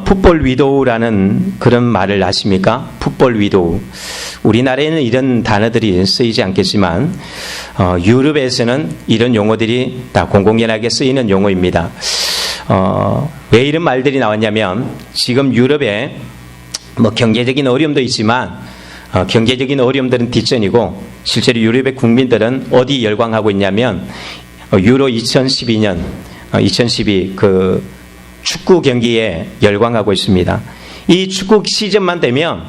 풋볼 위도우라는 그런 말을 아십니까? 풋볼 위도우. 우리나라에는 이런 단어들이 쓰이지 않겠지만 유럽에서는 이런 용어들이 다 공공연하게 쓰이는 용어입니다. 왜 이런 말들이 나왔냐면 지금 유럽에 뭐 경제적인 어려움도 있지만 경제적인 어려움들은 뒷전이고 실제로 유럽의 국민들은 어디 열광하고 있냐면 유로 2012 그 축구 경기에 열광하고 있습니다. 이 축구 시즌만 되면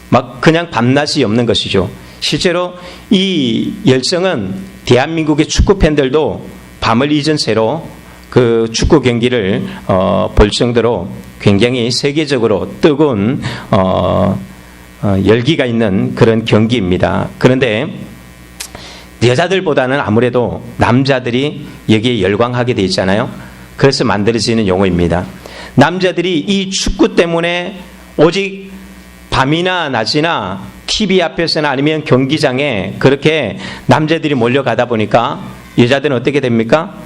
막 그냥 밤낮이 없는 것이죠. 실제로 이 열정은 대한민국의 축구 팬들도 밤을 잊은 채로 그 축구 경기를 볼 정도로 굉장히 세계적으로 뜨거운 열기가 있는 그런 경기입니다. 그런데 여자들보다는 아무래도 남자들이 여기에 열광하게 돼 있잖아요. 그래서 만들어지는 용어입니다. 남자들이 이 축구 때문에 오직 밤이나 낮이나 TV 앞에서나 아니면 경기장에 그렇게 남자들이 몰려가다 보니까 여자들은 어떻게 됩니까?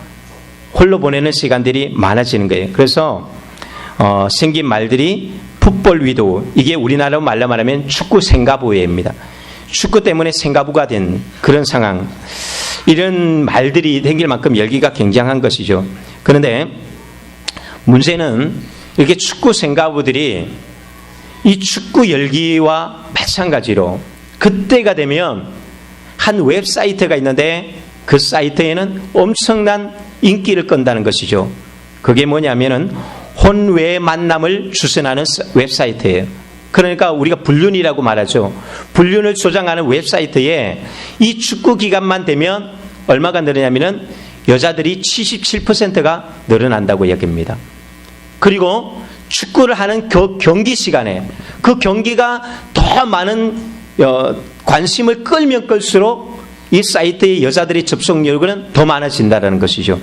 홀로 보내는 시간들이 많아지는 거예요. 그래서 생긴 말들이 풋볼 위도우, 이게 우리나라로 말하면 축구 생가부회입니다. 축구 때문에 생가부가 된 그런 상황. 이런 말들이 생길 만큼 열기가 굉장한 것이죠. 그런데 문제는 이렇게 축구 생가부들이 이 축구 열기와 마찬가지로 그때가 되면 한 웹사이트가 있는데 그 사이트에는 엄청난 인기를 끈다는 것이죠. 그게 뭐냐면은 혼외 만남을 주선하는 웹사이트예요. 그러니까 우리가 불륜이라고 말하죠. 불륜을 조장하는 웹사이트에 이 축구 기간만 되면 얼마가 늘어나냐면은 여자들이 77%가 늘어난다고 얘기합니다. 그리고 축구를 하는 그 경기 시간에 그 경기가 더 많은 관심을 끌면 끌수록 이 사이트의 여자들의 접속률은 더 많아진다는 것이죠.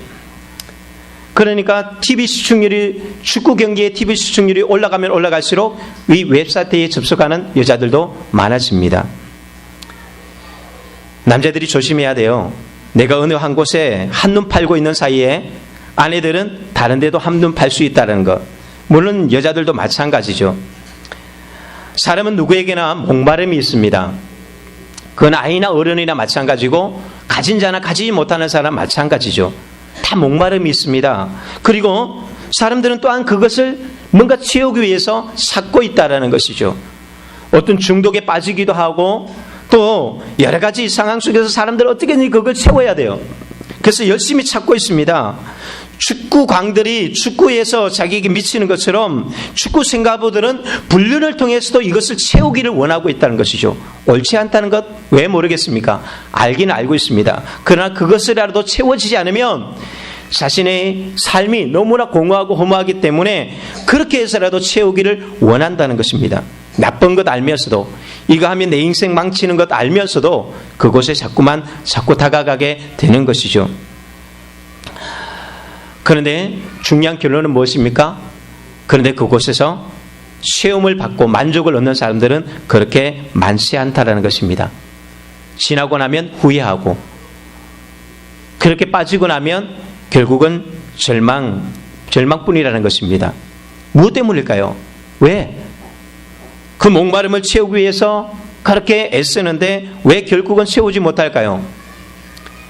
그러니까 TV 시청률이 축구 경기의 TV 시청률이 올라가면 올라갈수록 이 웹사이트에 접속하는 여자들도 많아집니다. 남자들이 조심해야 돼요. 내가 어느 한 곳에 한눈 팔고 있는 사이에 아내들은 다른 데도 한눈 팔 수 있다는 것. 물론 여자들도 마찬가지죠. 사람은 누구에게나 목마름이 있습니다. 그건 아이나 어른이나 마찬가지고 가진 자나 가지지 못하는 사람 마찬가지죠. 다 목마름이 있습니다. 그리고 사람들은 또한 그것을 뭔가 채우기 위해서 찾고 있다는 것이죠. 어떤 중독에 빠지기도 하고 또 여러 가지 상황 속에서 사람들은 어떻게든 그걸 채워야 돼요. 그래서 열심히 찾고 있습니다. 축구광들이 축구에서 자기에게 미치는 것처럼 축구 생가부들은 불륜을 통해서도 이것을 채우기를 원하고 있다는 것이죠. 옳지 않다는 것 왜 모르겠습니까? 알기는 알고 있습니다. 그러나 그것이라도 채워지지 않으면 자신의 삶이 너무나 공허하고 허무하기 때문에 그렇게 해서라도 채우기를 원한다는 것입니다. 나쁜 것 알면서도 이거 하면 내 인생 망치는 것 알면서도 그곳에 자꾸 다가가게 되는 것이죠. 그런데 중요한 결론은 무엇입니까? 그런데 그곳에서 체험을 받고 만족을 얻는 사람들은 그렇게 많지 않다라는 것입니다. 지나고 나면 후회하고 그렇게 빠지고 나면 결국은 절망뿐이라는 것입니다. 무엇 때문일까요? 왜? 그 목마름을 채우기 위해서 그렇게 애쓰는데 왜 결국은 채우지 못할까요?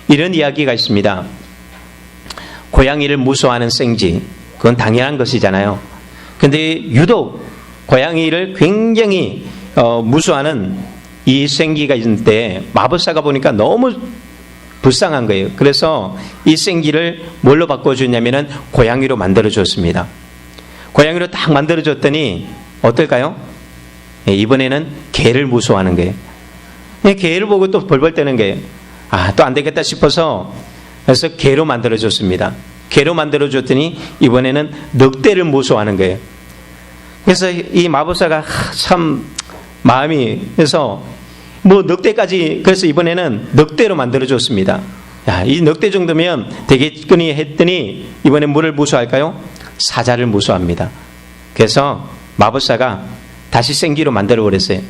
이런 이야기가 있습니다. 고양이를 무서워하는 생쥐, 그건 당연한 것이잖아요. 근데 유독 고양이를 굉장히 무서워하는 이 생쥐가 있는데 마법사가 보니까 너무 불쌍한 거예요. 그래서 이 생쥐를 뭘로 바꿔줬냐면은 고양이로 만들어줬습니다. 고양이로 딱 만들어줬더니 어떨까요? 이번에는 개를 무서워하는 거예요. 개를 보고 또 벌벌 떠는 거예요. 또 안 되겠다 싶어서 그래서 개로 만들어줬습니다. 개로 만들어줬더니 이번에는 늑대를 무서워하는 거예요. 그래서 이 마법사가 참 마음이 해서 뭐 늑대까지 그래서 이번에는 늑대로 만들어줬습니다. 이 늑대 정도면 되겠거니 했더니 이번엔 뭐를 무서워할까요? 사자를 무서워합니다. 그래서 마법사가 다시 생쥐로 만들어버렸어요.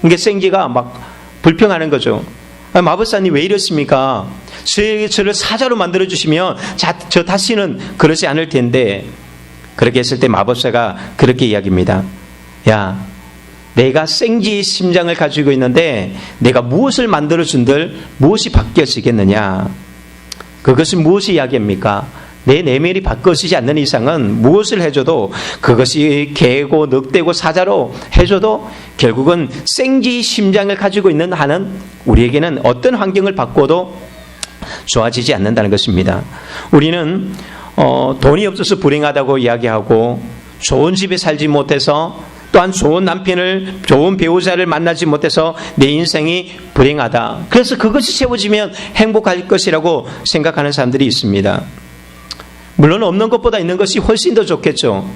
그러니까 생쥐가 막 불평하는 거죠. 마법사님 왜 이러십니까? 저를 사자로 만들어주시면 저 다시는 그러지 않을 텐데 그렇게 했을 때 마법사가 그렇게 이야기합니다. 야, 내가 생지의 심장을 가지고 있는데 내가 무엇을 만들어준들 무엇이 바뀌어지겠느냐? 그것이 무엇이 이야기입니까? 내 내면이 바뀌어지지 않는 이상은 무엇을 해줘도 그것이 개고 늑대고 사자로 해줘도 결국은 생지의 심장을 가지고 있는 한은 우리에게는 어떤 환경을 바꿔도 좋아지지 않는다는 것입니다. 우리는 돈이 없어서 불행하다고 이야기하고 좋은 집에 살지 못해서 또한 좋은 남편을, 좋은 배우자를 만나지 못해서 내 인생이 불행하다. 그래서 그것이 채워지면 행복할 것이라고 생각하는 사람들이 있습니다. 물론 없는 것보다 있는 것이 훨씬 더 좋겠죠.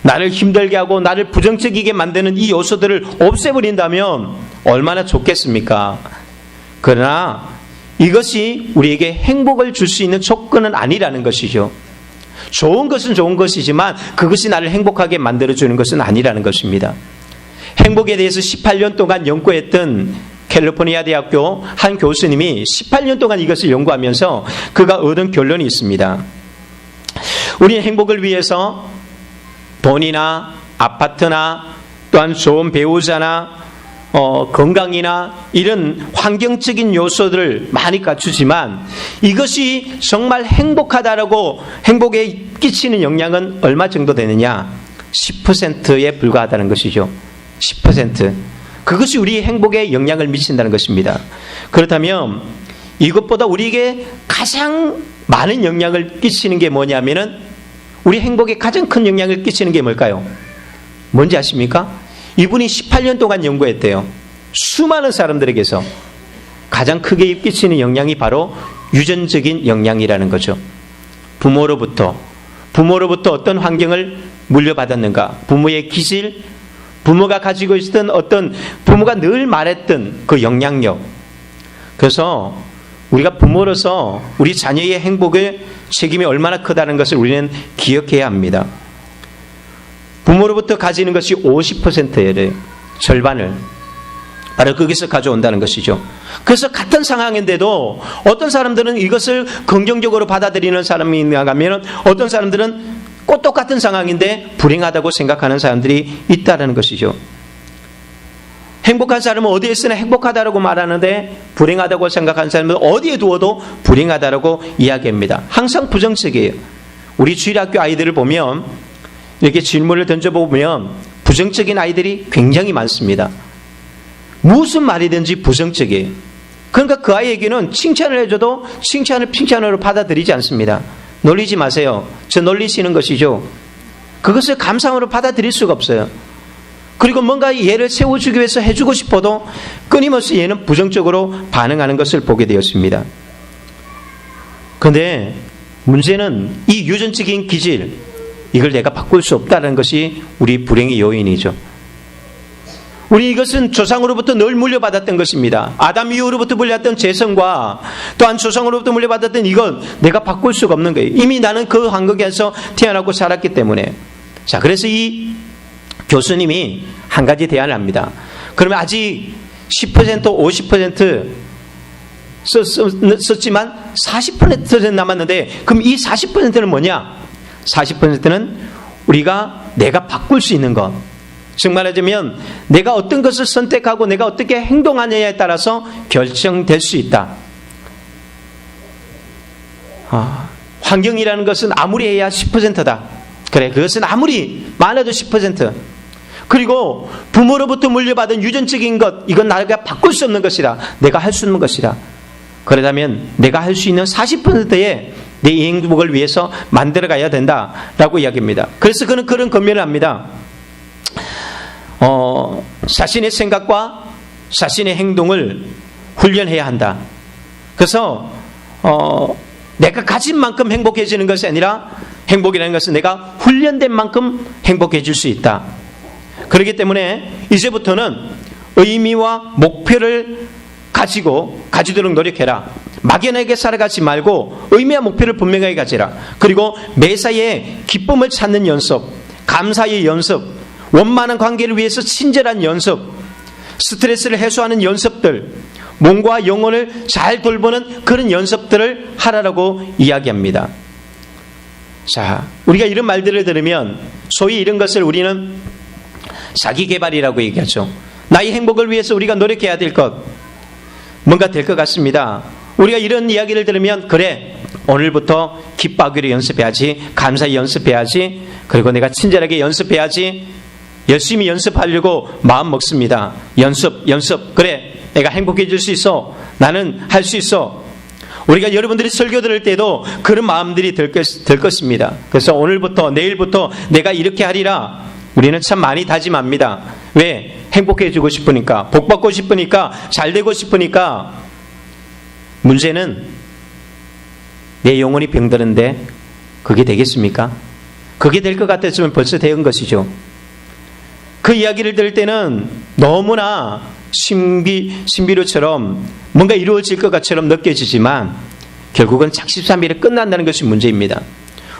나를 힘들게 하고 나를 부정적이게 만드는 이 요소들을 없애버린다면 얼마나 좋겠습니까? 그러나 이것이 우리에게 행복을 줄 수 있는 조건은 아니라는 것이죠. 좋은 것은 좋은 것이지만 그것이 나를 행복하게 만들어주는 것은 아니라는 것입니다. 행복에 대해서 18년 동안 연구했던 캘리포니아 대학교 한 교수님이 18년 동안 이것을 연구하면서 그가 얻은 결론이 있습니다. 우리의 행복을 위해서 돈이나 아파트나 또한 좋은 배우자나 건강이나 이런 환경적인 요소들을 많이 갖추지만 이것이 정말 행복하다라고 행복에 끼치는 영향은 얼마 정도 되느냐? 10%에 불과하다는 것이죠. 10%. 그것이 우리 행복에 영향을 미친다는 것입니다. 그렇다면 이것보다 우리에게 가장 많은 영향을 끼치는 게 뭐냐면은 우리 행복에 가장 큰 영향을 끼치는 게 뭘까요? 뭔지 아십니까? 이분이 18년 동안 연구했대요. 수많은 사람들에게서 가장 크게 끼치는 영향이 바로 유전적인 영향이라는 거죠. 부모로부터 어떤 환경을 물려받았는가? 부모의 기질, 부모가 가지고 있었던 어떤 부모가 늘 말했던 그 영향력. 그래서 우리가 부모로서 우리 자녀의 행복의 책임이 얼마나 크다는 것을 우리는 기억해야 합니다. 부모로부터 가지는 것이 50%예요. 절반을. 바로 거기서 가져온다는 것이죠. 그래서 같은 상황인데도 어떤 사람들은 이것을 긍정적으로 받아들이는 사람이 나가면 어떤 사람들은 꼭 똑같은 상황인데 불행하다고 생각하는 사람들이 있다는 것이죠. 행복한 사람은 어디에 있으나 행복하다고 말하는데 불행하다고 생각하는 사람은 어디에 두어도 불행하다고 이야기합니다. 항상 부정적이에요. 우리 주일학교 아이들을 보면 이렇게 질문을 던져보면 부정적인 아이들이 굉장히 많습니다. 무슨 말이든지 부정적이에요. 그러니까 그 아이에게는 칭찬을 해줘도 칭찬을 칭찬으로 받아들이지 않습니다. 놀리지 마세요. 저 놀리시는 것이죠. 그것을 감상으로 받아들일 수가 없어요. 그리고 뭔가 얘를 세워주기 위해서 해주고 싶어도 끊임없이 얘는 부정적으로 반응하는 것을 보게 되었습니다. 그런데 문제는 이 유전적인 기질, 이걸 내가 바꿀 수 없다는 것이 우리 불행의 요인이죠. 우리 이것은 조상으로부터 늘 물려받았던 것입니다. 아담 이후로부터 물려받았던 재성과 또한 조상으로부터 물려받았던 이건 내가 바꿀 수가 없는 거예요. 이미 나는 그 환경에서 태어나고 살았기 때문에. 자, 그래서 이 교수님이 한 가지 대안을 합니다. 그러면 아직 10%, 50% 썼지만 40% 남았는데 그럼 이 40%는 뭐냐? 40%는 우리가 내가 바꿀 수 있는 것. 즉 말하자면 내가 어떤 것을 선택하고 내가 어떻게 행동하느냐에 따라서 결정될 수 있다. 환경이라는 것은 아무리 해야 10%다. 그래, 그것은 아무리 많아도 10%. 그리고 부모로부터 물려받은 유전적인 것, 이건 나가 바꿀 수 없는 것이라, 내가 할 수 있는 것이라. 그러다면 내가 할 수 있는 40%의 내 행복을 위해서 만들어가야 된다라고 이야기합니다. 그래서 그는 그런 권면을 합니다. 자신의 생각과 자신의 행동을 훈련해야 한다. 그래서 내가 가진 만큼 행복해지는 것이 아니라 행복이라는 것은 내가 훈련된 만큼 행복해질 수 있다. 그렇기 때문에 이제부터는 의미와 목표를 가지도록 노력해라. 막연하게 살아가지 말고 의미와 목표를 분명하게 가지라. 그리고 매사에 기쁨을 찾는 연습, 감사의 연습, 원만한 관계를 위해서 친절한 연습, 스트레스를 해소하는 연습들, 몸과 영혼을 잘 돌보는 그런 연습들을 하라고 이야기합니다. 자, 우리가 이런 말들을 들으면 소위 이런 것을 우리는 자기 개발이라고 얘기하죠. 나의 행복을 위해서 우리가 노력해야 될 것, 뭔가 될 것 같습니다. 우리가 이런 이야기를 들으면 그래, 오늘부터 기뻐하기로 연습해야지, 감사히 연습해야지, 그리고 내가 친절하게 연습해야지, 열심히 연습하려고 마음 먹습니다. 연습. 그래, 내가 행복해질 수 있어. 나는 할 수 있어. 우리가 여러분들이 설교 들을 때도 그런 마음들이 들 것입니다. 그래서 오늘부터, 내일부터 내가 이렇게 하리라. 우리는 참 많이 다짐합니다. 왜? 행복해지고 싶으니까, 복받고 싶으니까, 잘되고 싶으니까. 문제는 내 영혼이 병드는데 그게 되겠습니까? 그게 될 것 같았으면 벌써 된 것이죠. 그 이야기를 들을 때는 너무나 신비로처럼 뭔가 이루어질 것 같처럼 느껴지지만 결국은 작심삼일에 끝난다는 것이 문제입니다.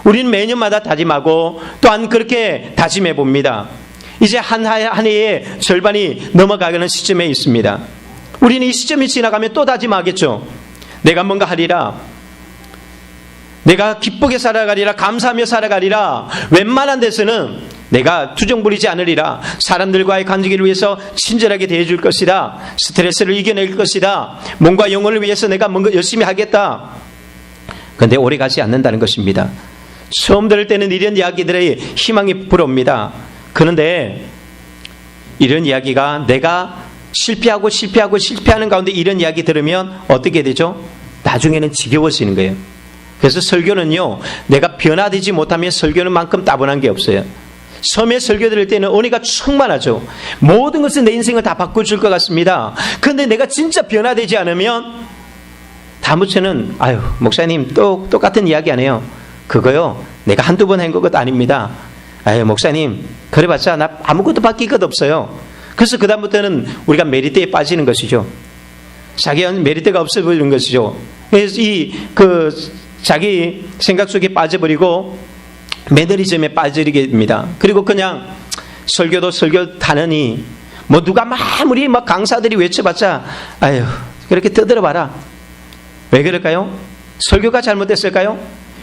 우리는 매년마다 다짐하고 또한 그렇게 다짐해 봅니다. 이제 한 해의 절반이 넘어가는 시점에 있습니다. 우리는 이 시점이 지나가면 또 다짐하겠죠. 내가 뭔가 하리라. 내가 기쁘게 살아가리라. 감사하며 살아가리라. 웬만한 데서는 내가 투정 부리지 않으리라. 사람들과의 관계를 위해서 친절하게 대해줄 것이다. 스트레스를 이겨낼 것이다. 몸과 영혼을 위해서 내가 뭔가 열심히 하겠다. 그런데 오래 가지 않는다는 것입니다. 처음 들을 때는 이런 이야기들의 희망이 불어옵니다. 그런데 이런 이야기가 내가 실패하는 가운데 이런 이야기 들으면 어떻게 되죠? 나중에는 지겨워지는 거예요. 그래서 설교는요, 내가 변화되지 못하면 설교는 만큼 따분한 게 없어요. 처음에 설교 들을 때는 은혜가 충만하죠. 모든 것은 내 인생을 다 바꿔줄 것 같습니다. 그런데 내가 진짜 변화되지 않으면 다음부터는 아유, 목사님 또 똑같은 이야기 안 해요. 그거요, 내가 한두 번 한 것 아닙니다. 아유, 목사님 그래봤자 나 아무것도 바뀔 것 없어요. 그래서 그 다음부터는 우리가 메리트에 빠지는 것이죠. 자기 메리트가 없어 보이는 것이죠. 그래서 자기 생각 속에 빠져버리고 매너리즘에 빠지게 됩니다. 그리고 그냥 설교도 설교 타느니 뭐 누가 아무리 막 강사들이 외쳐봤자 아유, 그렇게 떠들어봐라. 왜 그럴까요? 설교가 잘못됐을까요?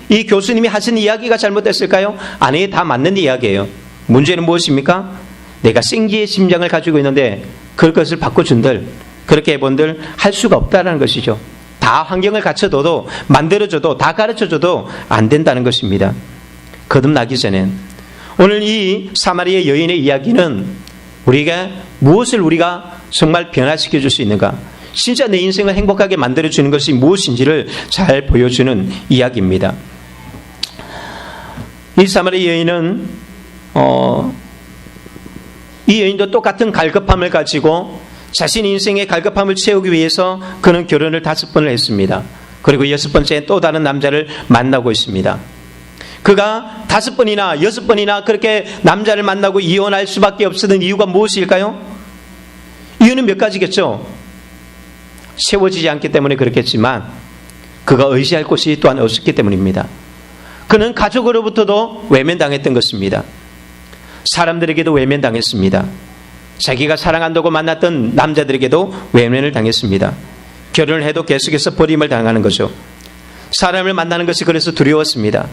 이 교수님이 하신 이야기가 잘못됐을까요? 아니, 다 맞는 이야기예요. 문제는 무엇입니까? 내가 생기의 심장을 가지고 있는데 그것을 바꿔준들, 그렇게 해본들 할 수가 없다는 것이죠. 다 환경을 갖춰둬도, 만들어줘도, 다 가르쳐줘도 안 된다는 것입니다. 거듭나기 전에. 오늘 이 사마리아 여인의 이야기는 우리가 무엇을 우리가 정말 변화시켜 줄 수 있는가, 진짜 내 인생을 행복하게 만들어주는 것이 무엇인지를 잘 보여주는 이야기입니다. 이 사마리아 여인은 이 여인도 똑같은 갈급함을 가지고 자신 인생의 갈급함을 채우기 위해서 그는 결혼을 5번을 했습니다. 그리고 6번째 또 다른 남자를 만나고 있습니다. 그가 5번이나 6번이나 그렇게 남자를 만나고 이혼할 수밖에 없었던 이유가 무엇일까요? 이유는 몇 가지겠죠. 세워지지 않기 때문에 그렇겠지만 그가 의지할 곳이 또한 없었기 때문입니다. 그는 가족으로부터도 외면당했던 것입니다. 사람들에게도 외면당했습니다. 자기가 사랑한다고 만났던 남자들에게도 외면을 당했습니다. 결혼을 해도 계속해서 버림을 당하는 거죠. 사람을 만나는 것이 그래서 두려웠습니다.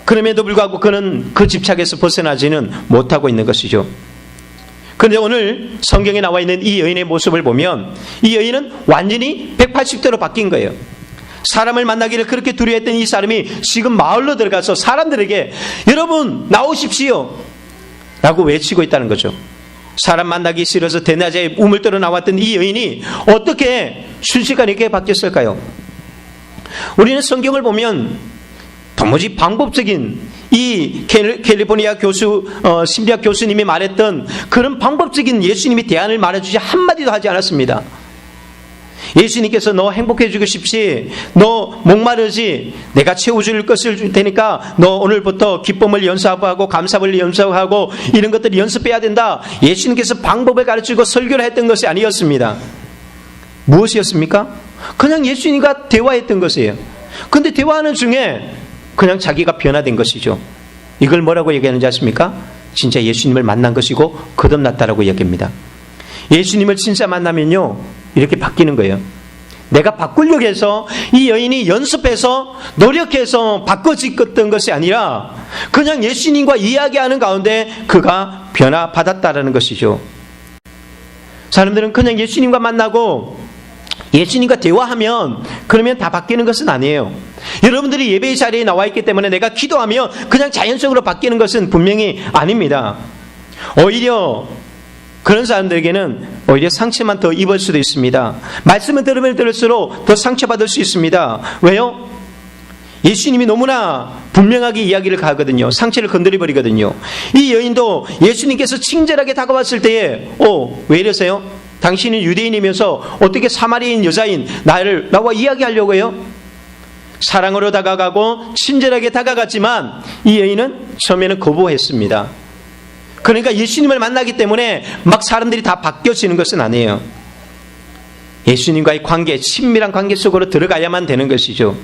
그럼에도 불구하고 그는 그 집착에서 벗어나지는 못하고 있는 것이죠. 그런데 오늘 성경에 나와 있는 이 여인의 모습을 보면 이 여인은 완전히 180도로 바뀐 거예요. 사람을 만나기를 그렇게 두려워했던 이 사람이 지금 마을로 들어가서 사람들에게 여러분 나오십시오 라고 외치고 있다는 거죠. 사람 만나기 싫어서 대낮에 우물떠러 나왔던 이 여인이 어떻게 순식간에 이렇게 바뀌었을까요? 우리는 성경을 보면 도무지 방법적인 이 캘리포니아 신비학 교수님이 말했던 그런 방법적인 예수님이 대안을 말해주지 한마디도 하지 않았습니다. 예수님께서 너 행복해지고 싶지, 너 목마르지, 내가 채워줄 것을 줄 테니까 너 오늘부터 기쁨을 연습하고 감사를 연습하고 이런 것들을 연습해야 된다. 예수님께서 방법을 가르치고 설교를 했던 것이 아니었습니다. 무엇이었습니까? 그냥 예수님과 대화했던 것이에요. 그런데 대화하는 중에 그냥 자기가 변화된 것이죠. 이걸 뭐라고 얘기하는지 아십니까? 진짜 예수님을 만난 것이고 거듭났다라고 얘기합니다. 예수님을 진짜 만나면요 이렇게 바뀌는 거예요. 내가 바꾸려고 해서 이 여인이 연습해서 노력해서 바꿔졌던 것이 아니라 그냥 예수님과 이야기하는 가운데 그가 변화받았다라는 것이죠. 사람들은 그냥 예수님과 만나고 예수님과 대화하면 그러면 다 바뀌는 것은 아니에요. 여러분들이 예배의 자리에 나와 있기 때문에 내가 기도하면 그냥 자연적으로 바뀌는 것은 분명히 아닙니다. 오히려 그런 사람들에게는 오히려 상처만 더 입을 수도 있습니다. 말씀을 들으면 들을수록 더 상처받을 수 있습니다. 왜요? 예수님이 너무나 분명하게 이야기를 하거든요. 상처를 건드려버리거든요. 이 여인도 예수님께서 친절하게 다가왔을 때에 왜 이러세요? 당신은 유대인이면서 어떻게 사마리아인 여자인 나와 이야기하려고 해요? 사랑으로 다가가고 친절하게 다가갔지만 이 여인은 처음에는 거부했습니다. 그러니까 예수님을 만나기 때문에 막 사람들이 다 바뀌어지는 것은 아니에요. 예수님과의 관계, 친밀한 관계 속으로 들어가야만 되는 것이죠.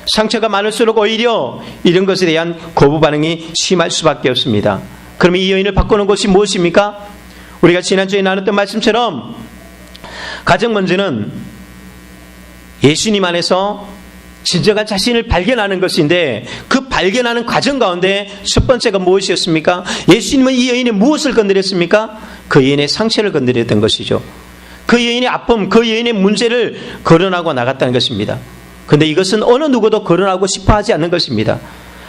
상처가 많을수록 오히려 이런 것에 대한 거부 반응이 심할 수밖에 없습니다. 그러면 이 여인을 바꾸는 것이 무엇입니까? 우리가 지난주에 나눴던 말씀처럼 가장 먼저는 예수님 안에서 진정한 자신을 발견하는 것인데 그 발견하는 과정 가운데 첫 번째가 무엇이었습니까? 예수님은 이 여인의 무엇을 건드렸습니까? 그 여인의 상처를 건드렸던 것이죠. 그 여인의 아픔, 그 여인의 문제를 거론하고 나갔다는 것입니다. 그런데 이것은 어느 누구도 거론하고 싶어 하지 않는 것입니다.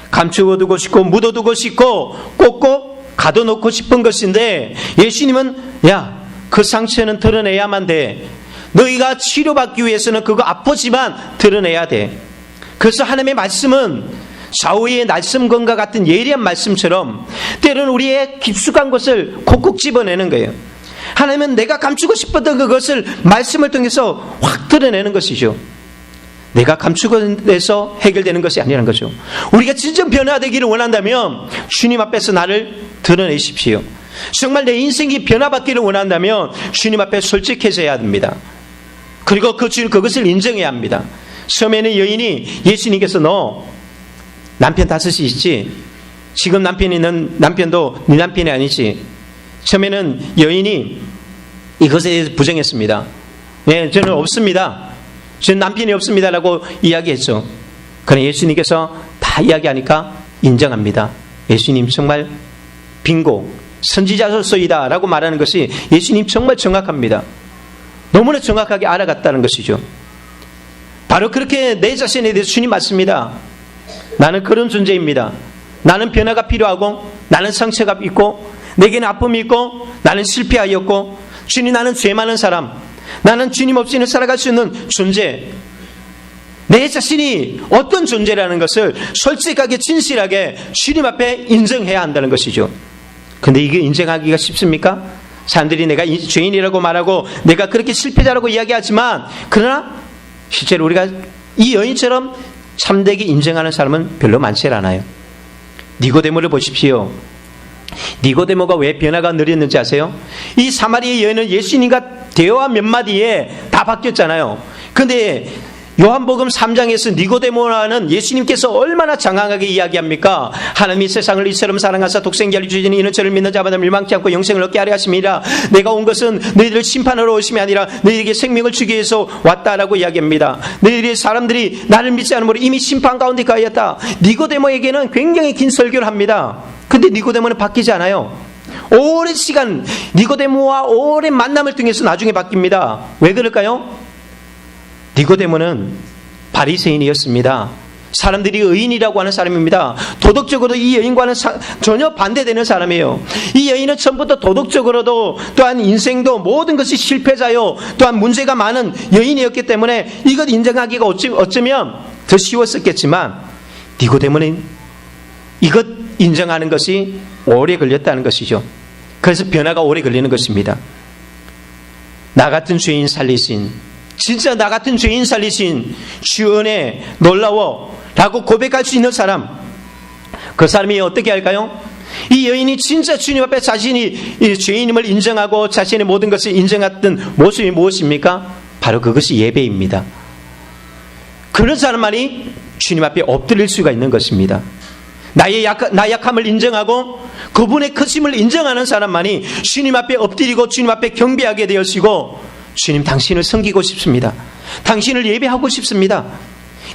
감추어두고 싶고 묻어두고 싶고 꼭꼭 가둬놓고 싶은 것인데 예수님은 그 상처는 드러내야만 돼. 너희가 치료받기 위해서는 그거 아프지만 드러내야 돼. 그래서 하나님의 말씀은 좌우의 날숨검과 같은 예리한 말씀처럼 때로는 우리의 깊숙한 것을 콕콕 집어내는 거예요. 하나님은 내가 감추고 싶었던 그것을 말씀을 통해서 확 드러내는 것이죠. 내가 감추고 내서 해결되는 것이 아니라는 거죠. 우리가 진정 변화되기를 원한다면 주님 앞에서 나를 드러내십시오. 정말 내 인생이 변화받기를 원한다면 주님 앞에 솔직해져야 됩니다. 그리고 그것을 인정해야 합니다. 처음에는 여인이 예수님께서 너 남편 5이 있지? 지금 남편이 있는 남편도 네 남편이 아니지? 처음에는 여인이 이것에 대해서 부정했습니다. 네, 저는 없습니다. 저는 남편이 없습니다라고 이야기했죠. 그러나 예수님께서 다 이야기하니까 인정합니다. 예수님 정말 빙고 선지자로서이다 라고 말하는 것이 예수님 정말 정확합니다. 너무나 정확하게 알아갔다는 것이죠. 바로 그렇게 내 자신에 대해서 주님 맞습니다. 나는 그런 존재입니다. 나는 변화가 필요하고 나는 상처가 있고 내게는 아픔이 있고 나는 실패하였고 주님 나는 죄 많은 사람, 나는 주님 없이는 살아갈 수 있는 존재, 내 자신이 어떤 존재라는 것을 솔직하게 진실하게 주님 앞에 인정해야 한다는 것이죠. 근데 이게 인정하기가 쉽습니까? 사람들이 내가 죄인이라고 말하고 내가 그렇게 실패자라고 이야기하지만 그러나 실제로 우리가 이 여인처럼 참되게 인정하는 사람은 별로 많지 않아요. 니고데모를 보십시오. 니고데모가 왜 변화가 느렸는지 아세요? 이 사마리아 여인은 예수님과 대화 몇 마디에 다 바뀌었잖아요. 그런데 요한복음 3장에서 니고데모라는 예수님께서 얼마나 장황하게 이야기합니까? 하나님이 세상을 이처럼 사랑하사 독생자를 주시니 이는 저를 믿는 자마다 멸망치 않고 영생을 얻게 하려 하심이라. 내가 온 것은 너희들을 심판하러 오심이 아니라 너희에게 생명을 주기 위해서 왔다라고 이야기합니다. 너희들이 사람들이 나를 믿지 않으므로 이미 심판 가운데 가였다. 니고데모에게는 굉장히 긴 설교를 합니다. 근데 니고데모는 바뀌지 않아요. 오랜 시간 니고데모와 오랜 만남을 통해서 나중에 바뀝니다. 왜 그럴까요? 니고데모는 바리새인이었습니다. 사람들이 의인이라고 하는 사람입니다. 도덕적으로 이 여인과는 전혀 반대되는 사람이에요. 이 여인은 처음부터 도덕적으로도 또한 인생도 모든 것이 실패자요 또한 문제가 많은 여인이었기 때문에 이것 인정하기가 어쩌면 더 쉬웠었겠지만 니고데모는 이것 인정하는 것이 오래 걸렸다는 것이죠. 그래서 변화가 오래 걸리는 것입니다. 나 같은 죄인 살리신, 진짜 나 같은 죄인 살리신 주 은혜 놀라워 라고 고백할 수 있는 사람, 그 사람이 어떻게 할까요? 이 여인이 진짜 주님 앞에 자신이 죄인임을 인정하고 자신의 모든 것을 인정했던 모습이 무엇입니까? 바로 그것이 예배입니다. 그런 사람만이 주님 앞에 엎드릴 수가 있는 것입니다. 나 약함을 인정하고 그분의 크심을 인정하는 사람만이 주님 앞에 엎드리고 주님 앞에 경배하게 되어지고 주님 당신을 섬기고 싶습니다. 당신을 예배하고 싶습니다.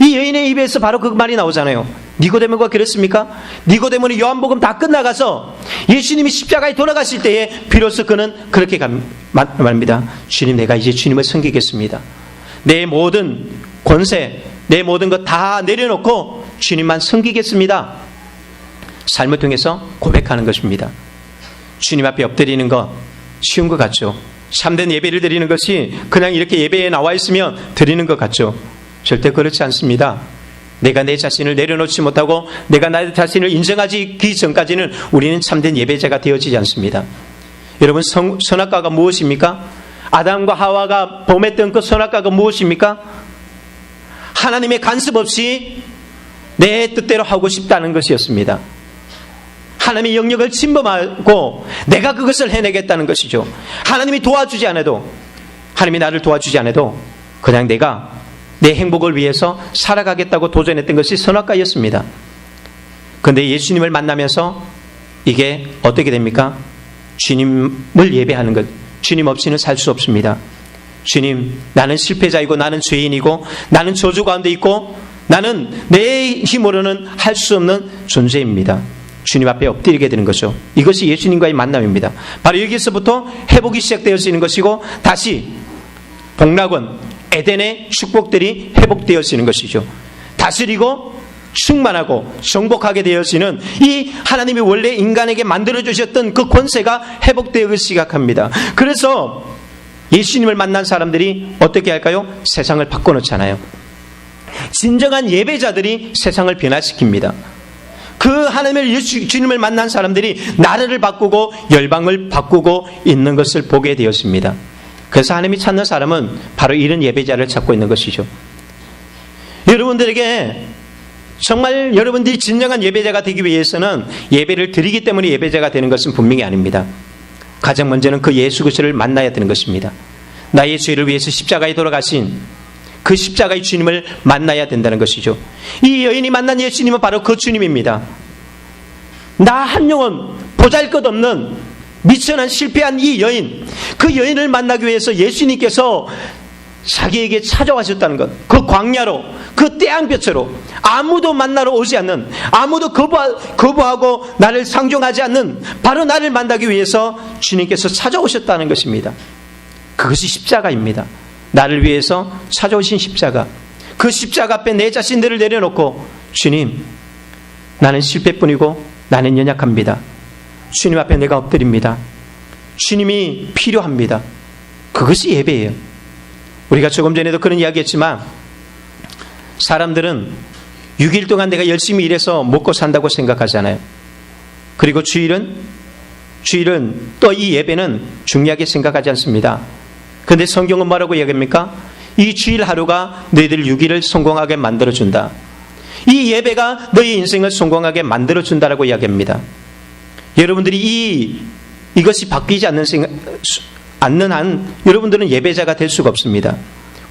이 여인의 입에서 바로 그 말이 나오잖아요. 니고데모가 그랬습니까? 니고데모는 요한복음 다 끝나가서 예수님이 십자가에 돌아가실 때에 비로소 그는 그렇게 말합니다. 주님, 내가 이제 주님을 섬기겠습니다. 내 모든 권세, 내 모든 것 다 내려놓고 주님만 섬기겠습니다. 삶을 통해서 고백하는 것입니다. 주님 앞에 엎드리는 것 쉬운 것 같죠? 참된 예배를 드리는 것이 그냥 이렇게 예배에 나와 있으면 드리는 것 같죠? 절대 그렇지 않습니다. 내가 내 자신을 내려놓지 못하고 내가 나 자신을 인정하기 전까지는 우리는 참된 예배자가 되어지지 않습니다. 여러분, 선악과가 무엇입니까? 아담과 하와가 범했던 그 선악과가 무엇입니까? 하나님의 간섭 없이 내 뜻대로 하고 싶다는 것이었습니다. 하나님의 영역을 침범하고 내가 그것을 해내겠다는 것이죠. 하나님이 도와주지 않아도, 하나님이 나를 도와주지 않아도 그냥 내가 내 행복을 위해서 살아가겠다고 도전했던 것이 선악과였습니다. 그런데 예수님을 만나면서 이게 어떻게 됩니까? 주님을 예배하는 것. 주님 없이는 살 수 없습니다. 주님, 나는 실패자이고 나는 죄인이고 나는 저주 가운데 있고 나는 내 힘으로는 할 수 없는 존재입니다. 주님 앞에 엎드리게 되는 거죠. 이것이 예수님과의 만남입니다. 바로 여기서부터 회복이 시작되어지는 것이고 다시 복락원, 에덴의 축복들이 회복되어지는 것이죠. 다스리고 충만하고 정복하게 되어지는 이 하나님이 원래 인간에게 만들어주셨던 그 권세가 회복되기 시작합니다. 그래서 예수님을 만난 사람들이 어떻게 할까요? 세상을 바꿔놓잖아요. 진정한 예배자들이 세상을 변화시킵니다. 그 하나님의 주님을 만난 사람들이 나라를 바꾸고 열방을 바꾸고 있는 것을 보게 되었습니다. 그래서 하나님이 찾는 사람은 바로 이런 예배자를 찾고 있는 것이죠. 여러분들에게 정말 여러분들이 진정한 예배자가 되기 위해서는 예배를 드리기 때문에 예배자가 되는 것은 분명히 아닙니다. 가장 먼저는 그 예수 그리스도를 만나야 되는 것입니다. 나의 죄를 위해서 십자가에 돌아가신 그 십자가의 주님을 만나야 된다는 것이죠. 이 여인이 만난 예수님은 바로 그 주님입니다. 나 한 영혼 보잘것없는 미천한 실패한 이 여인, 그 여인을 만나기 위해서 예수님께서 자기에게 찾아와셨다는 것, 그 광야로, 그 태양볕으로 아무도 만나러 오지 않는, 아무도 거부하고 나를 상종하지 않는 바로 나를 만나기 위해서 주님께서 찾아오셨다는 것입니다. 그것이 십자가입니다. 나를 위해서 찾아오신 십자가. 그 십자가 앞에 내 자신들을 내려놓고 주님, 나는 실패뿐이고 나는 연약합니다. 주님 앞에 내가 엎드립니다. 주님이 필요합니다. 그것이 예배예요. 우리가 조금 전에도 그런 이야기했지만 사람들은 6일 동안 내가 열심히 일해서 먹고 산다고 생각하잖아요. 그리고 주일은 또 이 예배는 중요하게 생각하지 않습니다. 그런데 성경은 뭐라고 이야기합니까? 이 주일 하루가 너희들 6일을 성공하게 만들어준다. 이 예배가 너희 인생을 성공하게 만들어준다라고 이야기합니다. 여러분들이 이것이 바뀌지 않는 한 여러분들은 예배자가 될 수가 없습니다.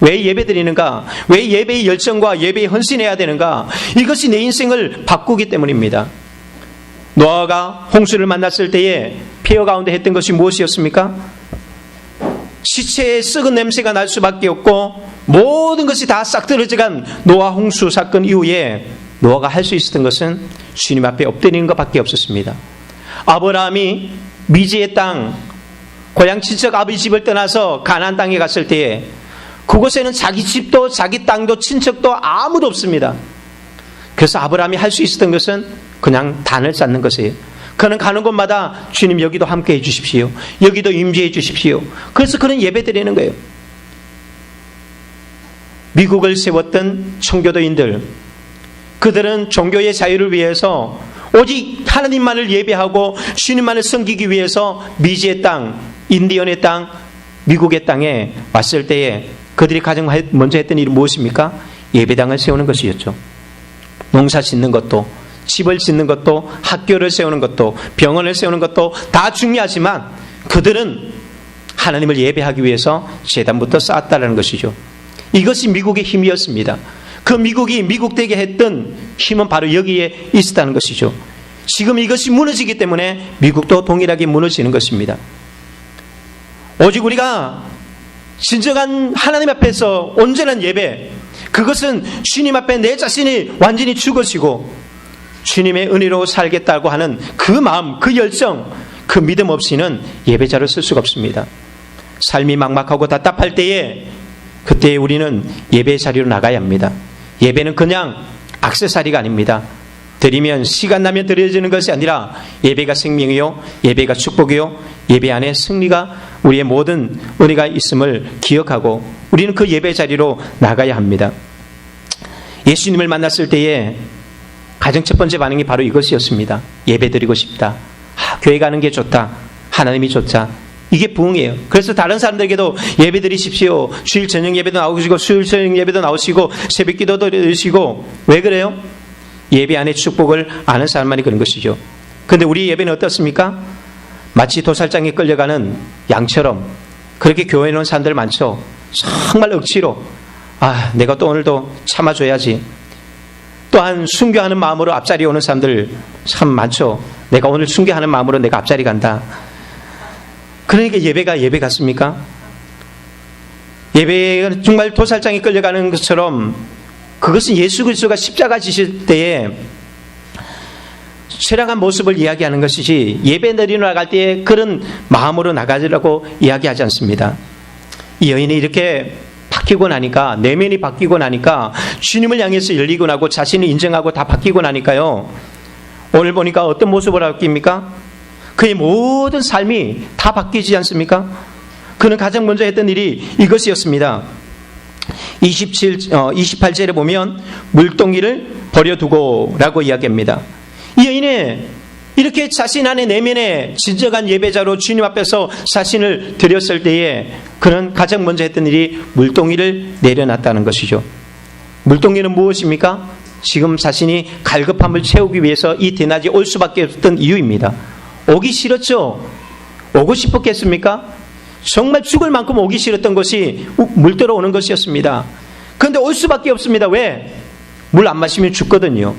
왜 예배 드리는가? 왜 예배의 열정과 예배에 헌신해야 되는가? 이것이 내 인생을 바꾸기 때문입니다. 노아가 홍수를 만났을 때에 폐허 가운데 했던 것이 무엇이었습니까? 시체의 썩은 냄새가 날 수밖에 없고 모든 것이 다 싹 떨어져간 노아 홍수 사건 이후에 노아가 할 수 있었던 것은 주님 앞에 엎드리는 것밖에 없었습니다. 아브라함이 미지의 땅, 고향 친척 아버지 집을 떠나서 가나안 땅에 갔을 때에 그곳에는 자기 집도 자기 땅도 친척도 아무도 없습니다. 그래서 아브라함이 할 수 있었던 것은 그냥 단을 쌓는 것이에요. 그는 가는 곳마다 주님 여기도 함께 해 주십시오. 여기도 임재해 주십시오. 그래서 그는 예배 드리는 거예요. 미국을 세웠던 청교도인들, 그들은 종교의 자유를 위해서 오직 하나님만을 예배하고 주님만을 섬기기 위해서 미지의 땅, 인디언의 땅, 미국의 땅에 왔을 때에 그들이 가장 먼저 했던 일은 무엇입니까? 예배당을 세우는 것이었죠. 농사 짓는 것도, 집을 짓는 것도, 학교를 세우는 것도, 병원을 세우는 것도 다 중요하지만 그들은 하나님을 예배하기 위해서 제단부터 쌓았다는 것이죠. 이것이 미국의 힘이었습니다. 그 미국이 미국되게 했던 힘은 바로 여기에 있었다는 것이죠. 지금 이것이 무너지기 때문에 미국도 동일하게 무너지는 것입니다. 오직 우리가 진정한 하나님 앞에서 온전한 예배, 그것은 주님 앞에 내 자신이 완전히 죽어지고 주님의 은혜로 살겠다고 하는 그 마음, 그 열정, 그 믿음 없이는 예배자를 쓸 수가 없습니다. 삶이 막막하고 답답할 때에 그때 우리는 예배 자리로 나가야 합니다. 예배는 그냥 액세서리가 아닙니다. 드리면 시간 나면 드려지는 것이 아니라 예배가 생명이요, 예배가 축복이요, 예배 안에 승리가 우리의 모든 은혜가 있음을 기억하고 우리는 그 예배 자리로 나가야 합니다. 예수님을 만났을 때에 가장 첫 번째 반응이 바로 이것이었습니다. 예배 드리고 싶다. 교회 가는 게 좋다. 하나님이 좋다. 이게 부흥이에요. 그래서 다른 사람들에게도 예배 드리십시오. 주일 저녁 예배도 나오시고 수요일 저녁 예배도 나오시고 새벽 기도도 드리시고. 왜 그래요? 예배 안에 축복을 아는 사람만이 그런 것이죠. 그런데 우리 예배는 어떻습니까? 마치 도살장에 끌려가는 양처럼 그렇게 교회에 오는 사람들 많죠. 정말 억지로 내가 또 오늘도 참아줘야지. 또한 순교하는 마음으로 앞자리에 오는 사람들 참 많죠. 내가 오늘 순교하는 마음으로 내가 앞자리 간다. 그러니까 예배가 예배 같습니까? 예배가 정말 도살장에 끌려가는 것처럼 그것은 예수 그리스도가 십자가 지실 때에 쇠락한 모습을 이야기하는 것이지 예배 드리러 나갈 때에 그런 마음으로 나가려고 이야기하지 않습니다. 이 여인이 이렇게 바뀌고 나니까, 내면이 바뀌고 나니까, 주님을 향해서 열리고 나고 자신을 인정하고 다 바뀌고 나니까요, 오늘 보니까 어떤 모습으로 바뀝니까? 그의 모든 삶이 다 바뀌지 않습니까? 그는 가장 먼저 했던 일이 이것이었습니다. 28절에 보면 물동이를 버려두고 라고 이야기합니다. 이 여인은 이렇게 자신 안에 내면에 진정한 예배자로 주님 앞에서 자신을 드렸을 때에 그는 가장 먼저 했던 일이 물동이를 내려놨다는 것이죠. 물동이는 무엇입니까? 지금 자신이 갈급함을 채우기 위해서 이 대낮에 올 수밖에 없던 이유입니다. 오기 싫었죠? 오고 싶었겠습니까? 정말 죽을 만큼 오기 싫었던 것이 물들어 오는 것이었습니다. 그런데 올 수밖에 없습니다. 왜? 물 안 마시면 죽거든요.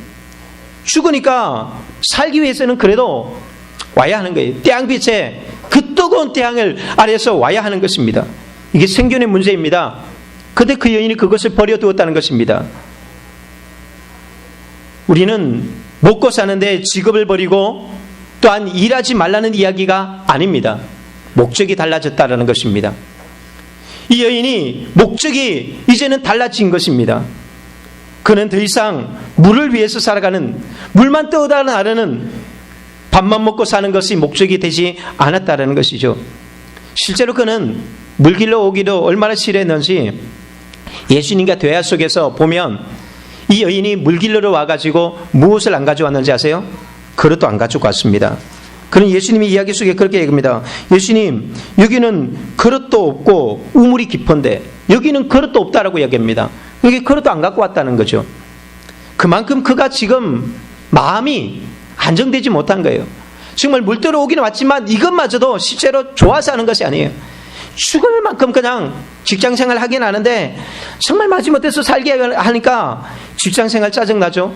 죽으니까 살기 위해서는 그래도 와야 하는 거예요. 태양빛에 그 뜨거운 태양을 아래에서 와야 하는 것입니다. 이게 생존의 문제입니다. 그런데 그 여인이 그것을 버려두었다는 것입니다. 우리는 먹고 사는데 직업을 버리고 또한 일하지 말라는 이야기가 아닙니다. 목적이 달라졌다는 것입니다. 이 여인이 목적이 이제는 달라진 것입니다. 그는 더 이상 물을 위해서 살아가는, 물만 떠다 나르는, 밥만 먹고 사는 것이 목적이 되지 않았다는 것이죠. 실제로 그는 물길로 오기도 얼마나 싫어했는지 예수님과 대화 속에서 보면 이 여인이 물길로 와가지고 무엇을 안 가져왔는지 아세요? 그릇도 안 가지고 왔습니다. 그는 예수님이 이야기 속에 그렇게 얘기합니다. 예수님, 여기는 그릇도 없고 우물이 깊은데 여기는 그릇도 없다라고 이야기합니다. 여기 그릇도 안 갖고 왔다는 거죠. 그만큼 그가 지금 마음이 안정되지 못한 거예요. 정말 물들어 오기는 왔지만 이것마저도 실제로 좋아서 하는 것이 아니에요. 죽을 만큼 그냥 직장생활 하긴 하는데 정말 마지못해서 살게 하니까 직장생활 짜증나죠.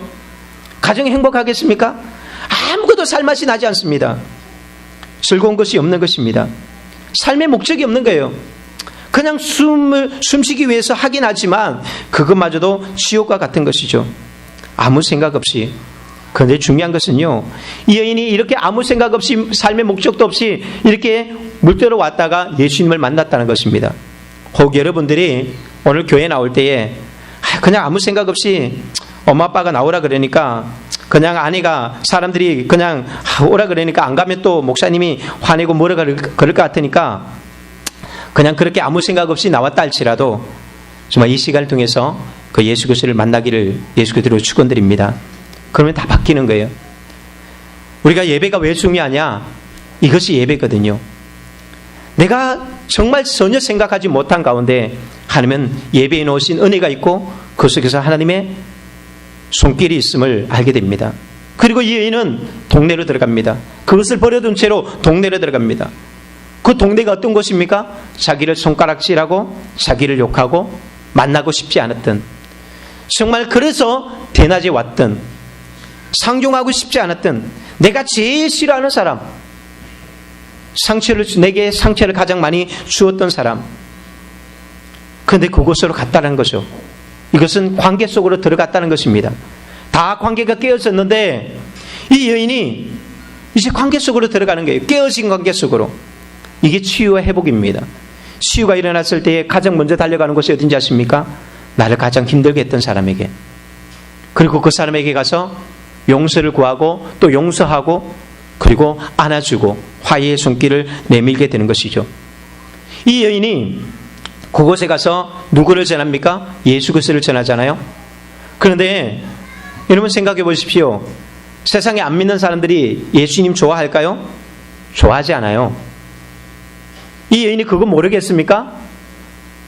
가정이 행복하겠습니까? 아무것도 살맛이 나지 않습니다. 즐거운 것이 없는 것입니다. 삶의 목적이 없는 거예요. 그냥 숨쉬기 위해서 하긴 하지만 그것마저도 지옥과 같은 것이죠. 아무 생각 없이. 그런데 중요한 것은요, 이 여인이 이렇게 아무 생각 없이 삶의 목적도 없이 이렇게 물들어 왔다가 예수님을 만났다는 것입니다. 혹 여러분들이 오늘 교회 나올 때에 그냥 아무 생각 없이 엄마 아빠가 나오라 그러니까 그냥 아내가 사람들이 그냥 오라 그러니까 안 가면 또 목사님이 화내고 뭐라 그럴 것 같으니까 그냥 그렇게 아무 생각 없이 나왔다 할지라도 정말 이 시간을 통해서 그 예수 그리스도를 만나기를 예수 그리스도로 축원드립니다. 그러면 다 바뀌는 거예요. 우리가 예배가 왜 중요하냐? 이것이 예배거든요. 내가 정말 전혀 생각하지 못한 가운데 하나님은 예배에 놓으신 은혜가 있고 그 속에서 하나님의 손길이 있음을 알게 됩니다. 그리고 이 여인은 동네로 들어갑니다. 그것을 버려둔 채로 동네로 들어갑니다. 그 동네가 어떤 곳입니까? 자기를 손가락질하고 자기를 욕하고 만나고 싶지 않았던, 정말 그래서 대낮에 왔던, 상종하고 싶지 않았던, 내가 제일 싫어하는 사람, 내게 상처를 가장 많이 주었던 사람, 그런데 그곳으로 갔다는 거죠. 이것은 관계 속으로 들어갔다는 것입니다. 다 관계가 깨어졌는데 이 여인이 이제 관계 속으로 들어가는 거예요. 깨어진 관계 속으로. 이게 치유와 회복입니다. 치유가 일어났을 때 가장 먼저 달려가는 곳이 어딘지 아십니까? 나를 가장 힘들게 했던 사람에게. 그리고 그 사람에게 가서 용서를 구하고 또 용서하고 그리고 안아주고 화해의 손길을 내밀게 되는 것이죠. 이 여인이 그곳에 가서 누구를 전합니까? 예수 그리스도를 전하잖아요. 그런데 여러분 생각해 보십시오. 세상에 안 믿는 사람들이 예수님 좋아할까요? 좋아하지 않아요. 이 여인이 그거 모르겠습니까?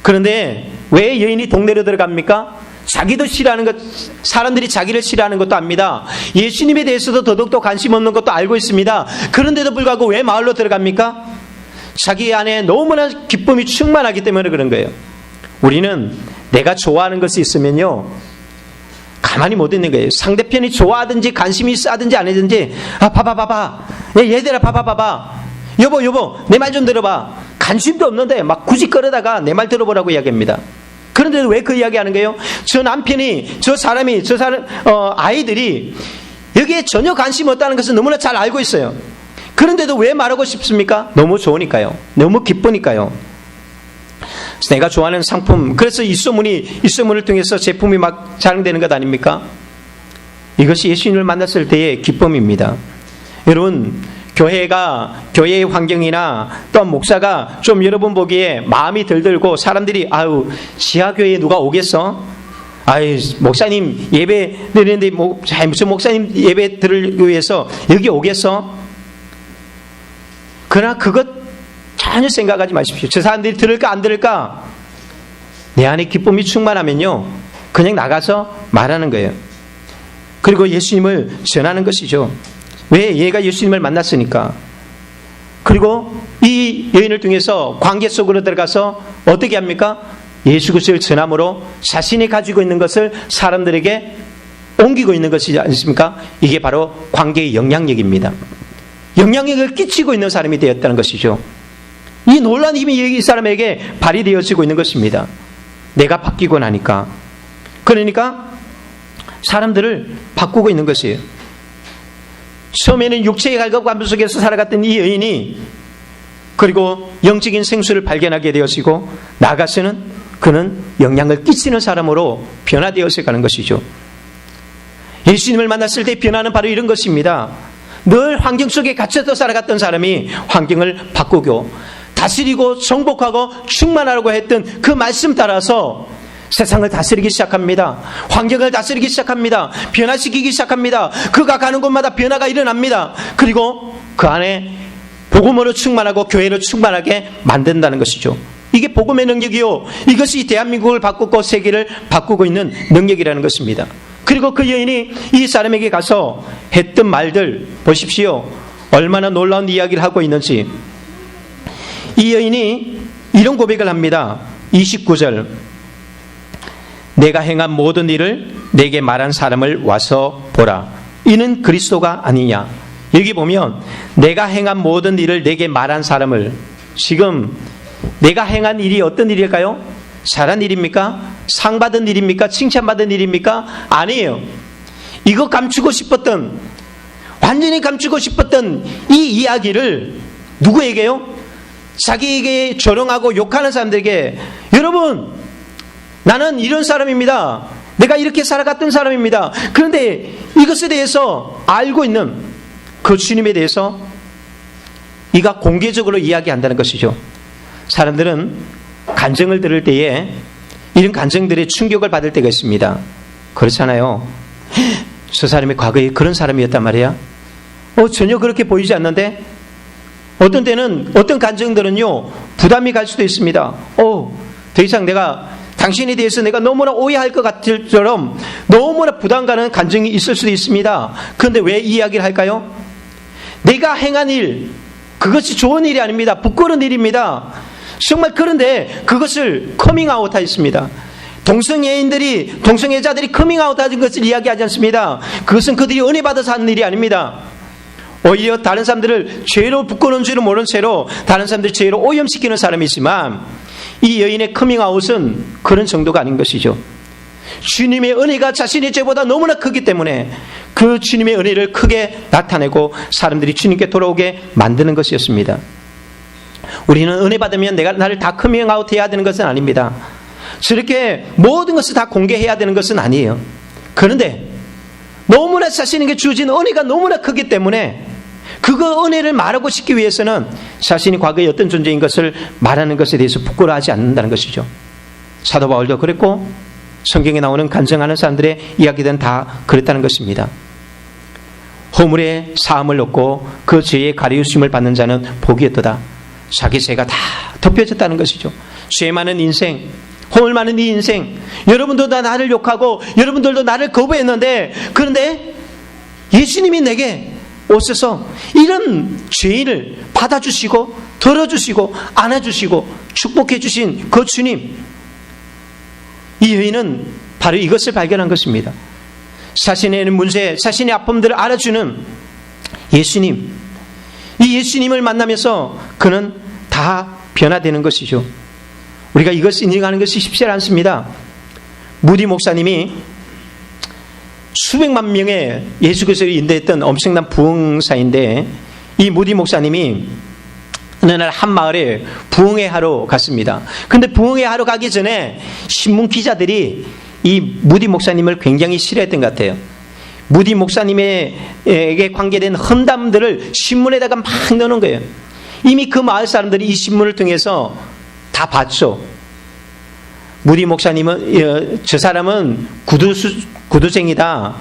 그런데 왜 여인이 동네로 들어갑니까? 자기도 싫어하는 것, 사람들이 자기를 싫어하는 것도 압니다. 예수님에 대해서도 더더욱더 관심 없는 것도 알고 있습니다. 그런데도 불구하고 왜 마을로 들어갑니까? 자기 안에 너무나 기쁨이 충만하기 때문에 그런 거예요. 우리는 내가 좋아하는 것이 있으면요, 가만히 못 있는 거예요. 상대편이 좋아하든지 관심이 있어하든지 안 하든지, 봐봐. 얘들아, 봐봐. 여보, 내 말 좀 들어봐. 관심도 없는데 막 굳이 끌어다가 내 말 들어보라고 이야기합니다. 그런데도 왜 그 이야기 하는 거예요? 저 남편이, 아이들이 여기에 전혀 관심 없다는 것은 너무나 잘 알고 있어요. 그런데도 왜 말하고 싶습니까? 너무 좋으니까요. 너무 기쁘니까요. 내가 좋아하는 상품, 그래서 이 소문을 통해서 제품이 막 자랑되는 것 아닙니까? 이것이 예수님을 만났을 때의 기쁨입니다. 여러분, 교회의 환경이나 또 목사가 좀 여러분 보기에 마음이 들들고 사람들이 지하교회에 누가 오겠어? 목사님 예배 드리는데 무슨 목사님 예배 들으기 위해서 여기 오겠어? 그러나 그것 전혀 생각하지 마십시오. 저 사람들이 들을까 안 들을까? 내 안에 기쁨이 충만하면요, 그냥 나가서 말하는 거예요. 그리고 예수님을 전하는 것이죠. 왜? 얘가 예수님을 만났으니까. 그리고 이 여인을 통해서 관계 속으로 들어가서 어떻게 합니까? 예수 그리스도를 전함으로 자신이 가지고 있는 것을 사람들에게 옮기고 있는 것이지 않습니까? 이게 바로 관계의 영향력입니다. 영향력을 끼치고 있는 사람이 되었다는 것이죠. 이 놀라운 힘이 이 사람에게 발휘되어지고 있는 것입니다. 내가 바뀌고 나니까. 그러니까 사람들을 바꾸고 있는 것이에요. 처음에는 육체의 갈급감 속에서 살아갔던 이 여인이 그리고 영적인 생수를 발견하게 되어지고 나아가서는 그는 영향을 끼치는 사람으로 변화되어서 가는 것이죠. 예수님을 만났을 때 변화는 바로 이런 것입니다. 늘 환경 속에 갇혀서 살아갔던 사람이 환경을 바꾸고 다스리고 정복하고 충만하라고 했던 그 말씀 따라서 세상을 다스리기 시작합니다. 환경을 다스리기 시작합니다. 변화시키기 시작합니다. 그가 가는 곳마다 변화가 일어납니다. 그리고 그 안에 복음으로 충만하고 교회로 충만하게 만든다는 것이죠. 이게 복음의 능력이요, 이것이 대한민국을 바꾸고 세계를 바꾸고 있는 능력이라는 것입니다. 그리고 그 여인이 이 사람에게 가서 했던 말들 보십시오. 얼마나 놀라운 이야기를 하고 있는지. 이 여인이 이런 고백을 합니다. 29절, 내가 행한 모든 일을 내게 말한 사람을 와서 보라. 이는 그리스도가 아니냐. 여기 보면 내가 행한 모든 일을 내게 말한 사람을, 지금 내가 행한 일이 어떤 일일까요? 잘한 일입니까? 상 받은 일입니까? 칭찬받은 일입니까? 아니에요. 이거 감추고 싶었던, 완전히 감추고 싶었던 이 이야기를 누구에게요? 자기에게 조롱하고 욕하는 사람들에게, 여러분, 나는 이런 사람입니다. 내가 이렇게 살아갔던 사람입니다. 그런데 이것에 대해서 알고 있는 그 주님에 대해서 이가 공개적으로 이야기한다는 것이죠. 사람들은 간증을 들을 때에 이런 간증들의 충격을 받을 때가 있습니다. 그렇잖아요. 저 사람이 과거에 그런 사람이었단 말이야. 전혀 그렇게 보이지 않는데, 어떤 때는 어떤 간증들은요 부담이 갈 수도 있습니다. 더 이상 당신에 대해서 내가 너무나 오해할 것 같을 처럼 너무나 부담 가는 간증이 있을 수도 있습니다. 그런데 왜 이 이야기를 할까요? 내가 행한 일, 그것이 좋은 일이 아닙니다. 부끄러운 일입니다. 정말. 그런데 그것을 커밍아웃 하였습니다. 동성애자들이 커밍아웃 하는 것을 이야기하지 않습니다. 그것은 그들이 은혜 받아서 하는 일이 아닙니다. 오히려 다른 사람들을 죄로 부끄러운 줄을 모른 채로 다른 사람들 죄로 오염시키는 사람이 있지만, 이 여인의 커밍아웃은 그런 정도가 아닌 것이죠. 주님의 은혜가 자신의 죄보다 너무나 크기 때문에 그 주님의 은혜를 크게 나타내고 사람들이 주님께 돌아오게 만드는 것이었습니다. 우리는 은혜 받으면 내가 나를 다 커밍아웃 해야 되는 것은 아닙니다. 저렇게 모든 것을 다 공개해야 되는 것은 아니에요. 그런데 너무나 자신에게 주어진 은혜가 너무나 크기 때문에 그거 은혜를 말하고 싶기 위해서는 자신이 과거에 어떤 존재인 것을 말하는 것에 대해서 부끄러워하지 않는다는 것이죠. 사도 바울도 그랬고 성경에 나오는 간증하는 사람들의 이야기들은 다 그랬다는 것입니다. 허물의 사함을 얻고 그 죄의 가리우심을 받는 자는 복이 있도다. 자기 죄가 다 덮여졌다는 것이죠. 죄 많은 인생, 허물 많은 이 인생, 여러분도 다 나를 욕하고 여러분들도 나를 거부했는데, 그런데 예수님이 내게 오셔서 이런 죄인을 받아주시고 들어주시고 안아주시고 축복해 주신 그 주님, 이 여인은 바로 이것을 발견한 것입니다. 자신의 문제, 자신의 아픔들을 알아주는 예수님, 이 예수님을 만나면서 그는 다 변화되는 것이죠. 우리가 이것을 인정하는 것이 쉽지 않습니다. 무디 목사님이 수백만 명의 예수 그리스도를 인도했던 엄청난 부흥사인데, 이 무디 목사님이 어느 날 한 마을에 부흥회 하러 갔습니다. 근데 부흥회 하러 가기 전에 신문 기자들이 이 무디 목사님을 굉장히 싫어했던 것 같아요. 무디 목사님에게 관계된 험담들을 신문에다가 막 넣는 거예요. 이미 그 마을 사람들이 이 신문을 통해서 다 봤죠. 무디 목사님은, 저 사람은 구두쟁이다.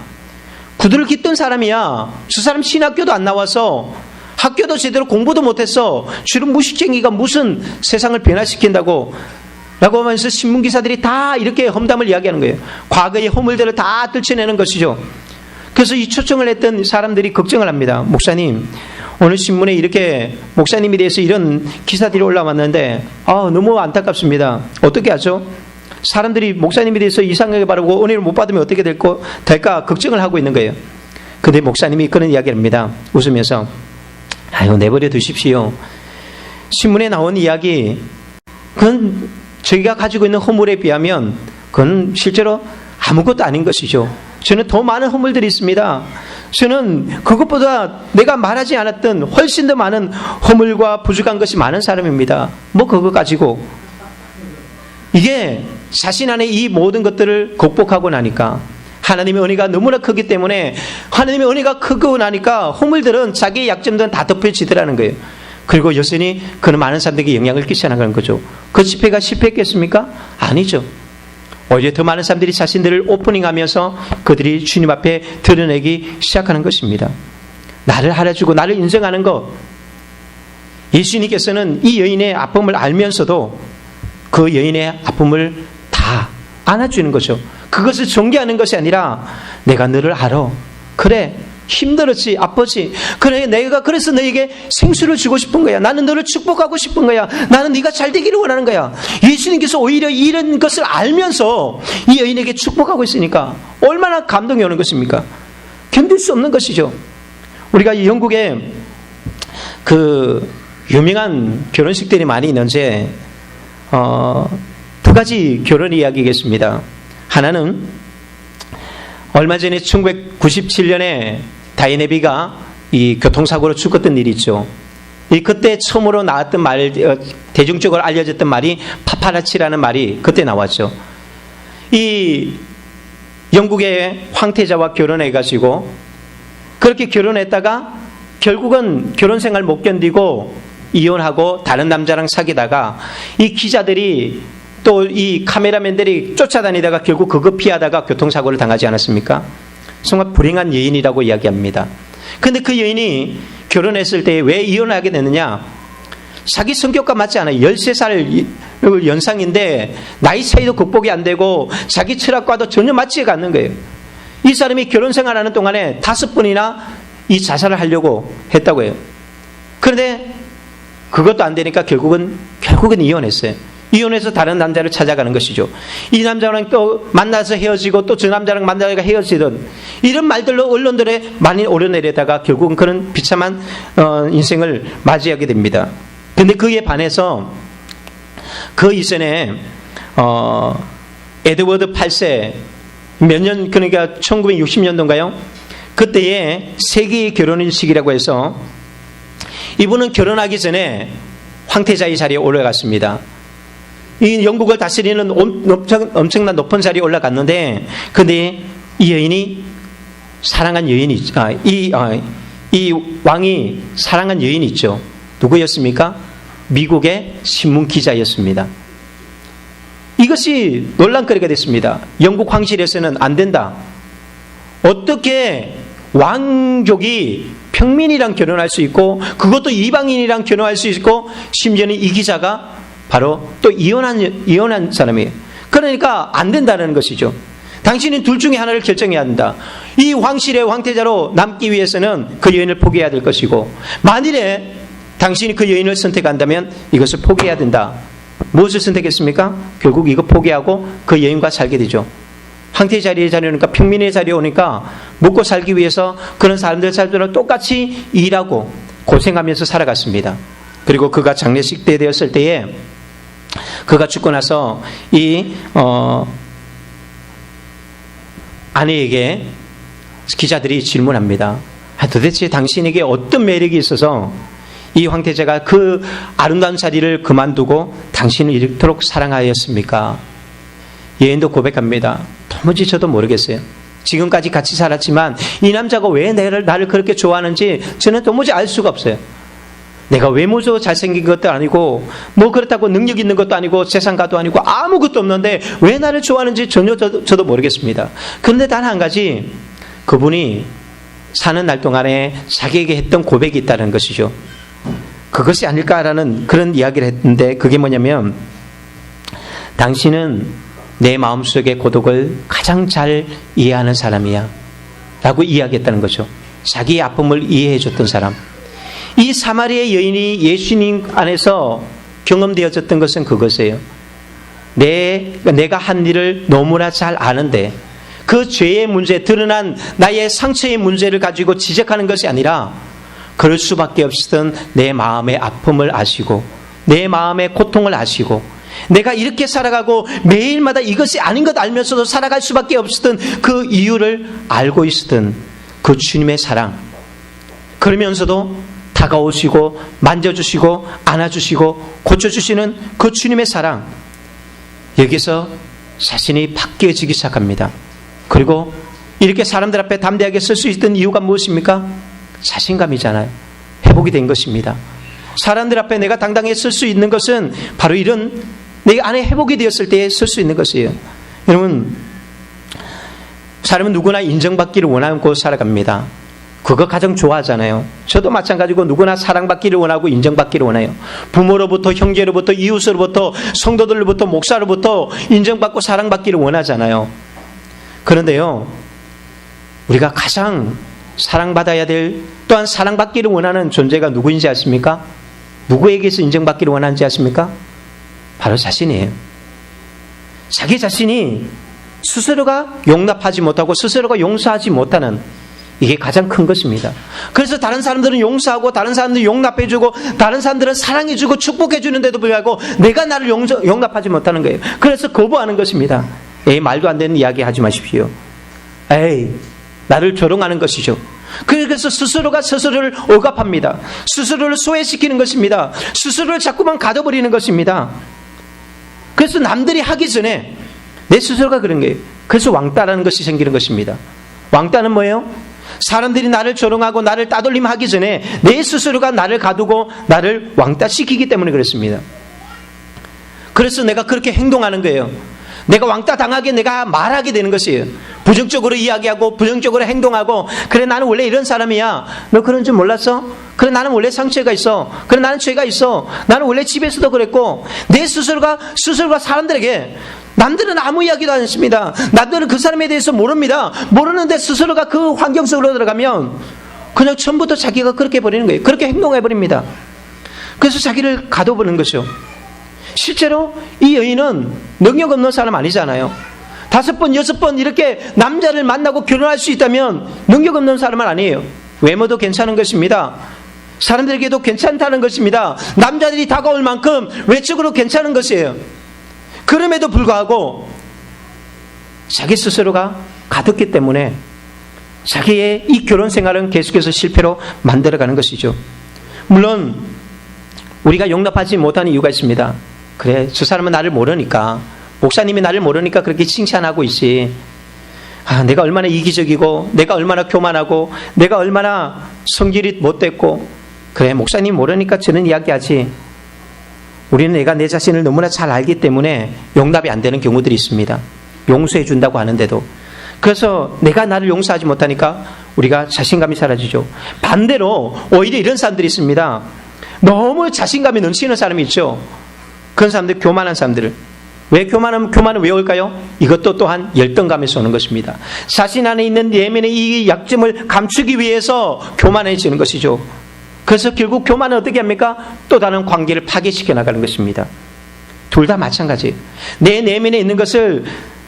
구두를 깃던 사람이야. 저 사람 신학교도 안 나와서 학교도 제대로 공부도 못했어. 주름 무식쟁이가 무슨 세상을 변화시킨다고 라고 하면서 신문기사들이 다 이렇게 험담을 이야기하는 거예요. 과거의 허물들을 다 떨쳐내는 것이죠. 그래서 이 초청을 했던 사람들이 걱정을 합니다. 목사님, 오늘 신문에 이렇게 목사님에 대해서 이런 기사들이 올라왔는데 너무 안타깝습니다. 어떻게 하죠? 사람들이 목사님에 대해서 이상하게 바라고 은혜를 못 받으면 어떻게 될까 걱정을 하고 있는 거예요. 근데 목사님이 그런 이야기를 합니다. 웃으면서 내버려 두십시오. 신문에 나온 이야기, 그건 저희가 가지고 있는 허물에 비하면 그건 실제로 아무것도 아닌 것이죠. 저는 더 많은 허물들이 있습니다. 저는 그것보다 내가 말하지 않았던 훨씬 더 많은 허물과 부족한 것이 많은 사람입니다. 뭐 그거 가지고. 이게 자신 안에 이 모든 것들을 극복하고 나니까, 하나님의 은혜가 너무나 크기 때문에, 하나님의 은혜가 크고 나니까 허물들은, 자기의 약점들은 다 덮여지더라는 거예요. 그리고 여전히 그는 많은 사람들에게 영향을 끼쳐나가는 거죠. 그 집회가 실패했겠습니까? 아니죠. 오히려 더 많은 사람들이 자신들을 오프닝하면서 그들이 주님 앞에 드러내기 시작하는 것입니다. 나를 알아주고 나를 인정하는 것. 예수님께서는 이 여인의 아픔을 알면서도 그 여인의 아픔을 다 안아주는 거죠. 그것을 정죄하는 것이 아니라, 내가 너를 알아. 그래, 힘들었지, 아팠지. 그래, 내가 그래서 너에게 생수를 주고 싶은 거야. 나는 너를 축복하고 싶은 거야. 나는 네가 잘 되기를 원하는 거야. 예수님께서 오히려 이런 것을 알면서 이 여인에게 축복하고 있으니까 얼마나 감동이 오는 것입니까? 견딜 수 없는 것이죠. 우리가 영국에 그 유명한 결혼식들이 많이 있는데 두 가지 결혼 이야기겠습니다. 하나는 얼마 전에 1997년에 다이내비가 이 교통사고로 죽었던 일이 있죠. 그때 처음으로 나왔던 말, 대중적으로 알려졌던 말이 파파라치라는 말이 그때 나왔죠. 이 영국의 황태자와 결혼해가지고 그렇게 결혼했다가 결국은 결혼 생활 못 견디고 이혼하고 다른 남자랑 사귀다가 이 기자들이 또 이 카메라맨들이 쫓아다니다가 결국 그거 피하다가 교통사고를 당하지 않았습니까? 정말 불행한 여인이라고 이야기합니다. 그런데 그 여인이 결혼했을 때 왜 이혼을 하게 됐느냐? 자기 성격과 맞지 않아요. 13살 연상인데 나이 차이도 극복이 안 되고 자기 철학과도 전혀 맞지가 않는 거예요. 이 사람이 결혼 생활하는 동안에 5번이나 이 자살을 하려고 했다고 해요. 그런데 그것도 안 되니까 결국은 이혼했어요. 이혼해서 다른 남자를 찾아가는 것이죠. 이 남자랑 또 만나서 헤어지고 또 저 남자랑 만나다가 헤어지던 이런 말들로 언론들에 많이 오르내리다가 결국은 그런 비참한 인생을 맞이하게 됩니다. 그런데 그에 반해서 그 이전에 에드워드 8세 몇 년, 그러니까 1960년도인가요? 그때에 세계의 결혼식이라고 해서 이분은 결혼하기 전에 황태자의 자리에 올라갔습니다. 이 영국을 다스리는 엄청난 높은 자리에 올라갔는데, 근데 이 여인이 사랑한 여인이 이 왕이 사랑한 여인이 있죠. 누구였습니까? 미국의 신문 기자였습니다. 이것이 논란거리가 됐습니다. 영국 황실에서는 안 된다. 어떻게 왕족이 평민이랑 결혼할 수 있고, 그것도 이방인이랑 결혼할 수 있고, 심지어는 이 기자가 바로 또 이혼한 사람이에요. 그러니까 안 된다는 것이죠. 당신은 둘 중에 하나를 결정해야 한다. 이 황실의 황태자로 남기 위해서는 그 여인을 포기해야 될 것이고, 만일에 당신이 그 여인을 선택한다면 이것을 포기해야 된다. 무엇을 선택했습니까? 결국 이거 포기하고 그 여인과 살게 되죠. 황태의 자리에 오니까, 평민의 자리에 오니까 먹고 살기 위해서 그런 사람들처럼 똑같이 일하고 고생하면서 살아갔습니다. 그리고 그가 장례식 때 되었을 때에 그가 죽고 나서 이 아내에게 기자들이 질문합니다. 도대체 당신에게 어떤 매력이 있어서 이 황태자가 그 아름다운 자리를 그만두고 당신을 이렇도록 사랑하였습니까? 여인도 고백합니다. 도무지 저도 모르겠어요. 지금까지 같이 살았지만 이 남자가 왜 나를 그렇게 좋아하는지 저는 도무지 알 수가 없어요. 내가 외모적으로 잘생긴 것도 아니고 뭐 그렇다고 능력 있는 것도 아니고 재산가도 아니고 아무것도 없는데 왜 나를 좋아하는지 전혀 저도 모르겠습니다. 그런데 단 한 가지, 그분이 사는 날 동안에 자기에게 했던 고백이 있다는 것이죠. 그것이 아닐까라는 그런 이야기를 했는데, 그게 뭐냐면, 당신은 내 마음속의 고독을 가장 잘 이해하는 사람이야 라고 이야기했다는 거죠. 자기의 아픔을 이해해 줬던 사람. 이 사마리아 여인이 예수님 안에서 경험되어졌던 것은 그것이에요. 내가 한 일을 너무나 잘 아는데 그 죄의 문제, 드러난 나의 상처의 문제를 가지고 지적하는 것이 아니라 그럴 수밖에 없었던 내 마음의 아픔을 아시고 내 마음의 고통을 아시고 내가 이렇게 살아가고 매일마다 이것이 아닌 것 알면서도 살아갈 수밖에 없었던 그 이유를 알고 있었던 그 주님의 사랑, 그러면서도 다가오시고 만져주시고 안아주시고 고쳐주시는 그 주님의 사랑, 여기서 자신이 바뀌어지기 시작합니다. 그리고 이렇게 사람들 앞에 담대하게 설 수 있던 이유가 무엇입니까? 자신감이잖아요. 회복이 된 것입니다. 사람들 앞에 내가 당당히 설 수 있는 것은 바로 이런 내 안에 회복이 되었을 때에 설 수 있는 것이에요. 여러분, 사람은 누구나 인정받기를 원하고 살아갑니다. 그거 가장 좋아하잖아요. 저도 마찬가지고 누구나 사랑받기를 원하고 인정받기를 원해요. 부모로부터, 형제로부터, 이웃으로부터, 성도들로부터, 목사로부터 인정받고 사랑받기를 원하잖아요. 그런데요, 우리가 가장 사랑받아야 될, 또한 사랑받기를 원하는 존재가 누구인지 아십니까? 누구에게서 인정받기를 원하는지 아십니까? 바로 자신이에요. 자기 자신이 스스로가 용납하지 못하고 스스로가 용서하지 못하는, 이게 가장 큰 것입니다. 그래서 다른 사람들은 용서하고 다른 사람들은 용납해주고 다른 사람들은 사랑해주고 축복해주는데도 불구하고 내가 나를 용납하지 못하는 거예요. 그래서 거부하는 것입니다. 에이, 말도 안 되는 이야기 하지 마십시오. 에이, 나를 조롱하는 것이죠. 그래서 스스로가 스스로를 억압합니다. 스스로를 소외시키는 것입니다. 스스로를 자꾸만 가둬버리는 것입니다. 그래서 남들이 하기 전에 내 스스로가 그런 거예요. 그래서 왕따라는 것이 생기는 것입니다. 왕따는 뭐예요? 사람들이 나를 조롱하고 나를 따돌림하기 전에 내 스스로가 나를 가두고 나를 왕따시키기 때문에 그렇습니다. 그래서 내가 그렇게 행동하는 거예요. 내가 왕따 당하게 내가 말하게 되는 것이에요. 부정적으로 이야기하고 부정적으로 행동하고, 그래 나는 원래 이런 사람이야. 너 그런 줄 몰랐어? 그래 나는 원래 상처가 있어. 그래 나는 죄가 있어. 나는 원래 집에서도 그랬고, 내 스스로가 사람들에게, 남들은 아무 이야기도 안 했습니다. 남들은 그 사람에 대해서 모릅니다. 모르는데 스스로가 그 환경 속으로 들어가면 그냥 처음부터 자기가 그렇게 해버리는 거예요. 그렇게 행동해버립니다. 그래서 자기를 가둬버리는 것이죠. 실제로 이 여인은 능력 없는 사람 아니잖아요. 5번, 6번 이렇게 남자를 만나고 결혼할 수 있다면 능력 없는 사람은 아니에요. 외모도 괜찮은 것입니다. 사람들에게도 괜찮다는 것입니다. 남자들이 다가올 만큼 외적으로 괜찮은 것이에요. 그럼에도 불구하고 자기 스스로가 가득기 때문에 자기의 이 결혼 생활은 계속해서 실패로 만들어가는 것이죠. 물론 우리가 용납하지 못하는 이유가 있습니다. 그래, 저 사람은 나를 모르니까, 목사님이 나를 모르니까 그렇게 칭찬하고 있지. 내가 얼마나 이기적이고, 내가 얼마나 교만하고, 내가 얼마나 성질이 못됐고, 그래, 목사님이 모르니까 저는 이야기하지. 우리는 내가 내 자신을 너무나 잘 알기 때문에 용납이 안 되는 경우들이 있습니다. 용서해 준다고 하는데도. 그래서 내가 나를 용서하지 못하니까 우리가 자신감이 사라지죠. 반대로 오히려 이런 사람들이 있습니다. 너무 자신감이 넘치는 사람이 있죠. 그런 사람들, 교만한 사람들을. 왜 교만은 왜 올까요? 이것도 또한 열등감에서 오는 것입니다. 자신 안에 있는 내면의 이 약점을 감추기 위해서 교만해지는 것이죠. 그래서 결국 교만은 어떻게 합니까? 또 다른 관계를 파괴시켜 나가는 것입니다. 둘 다 마찬가지예요. 내 내면에 있는 것을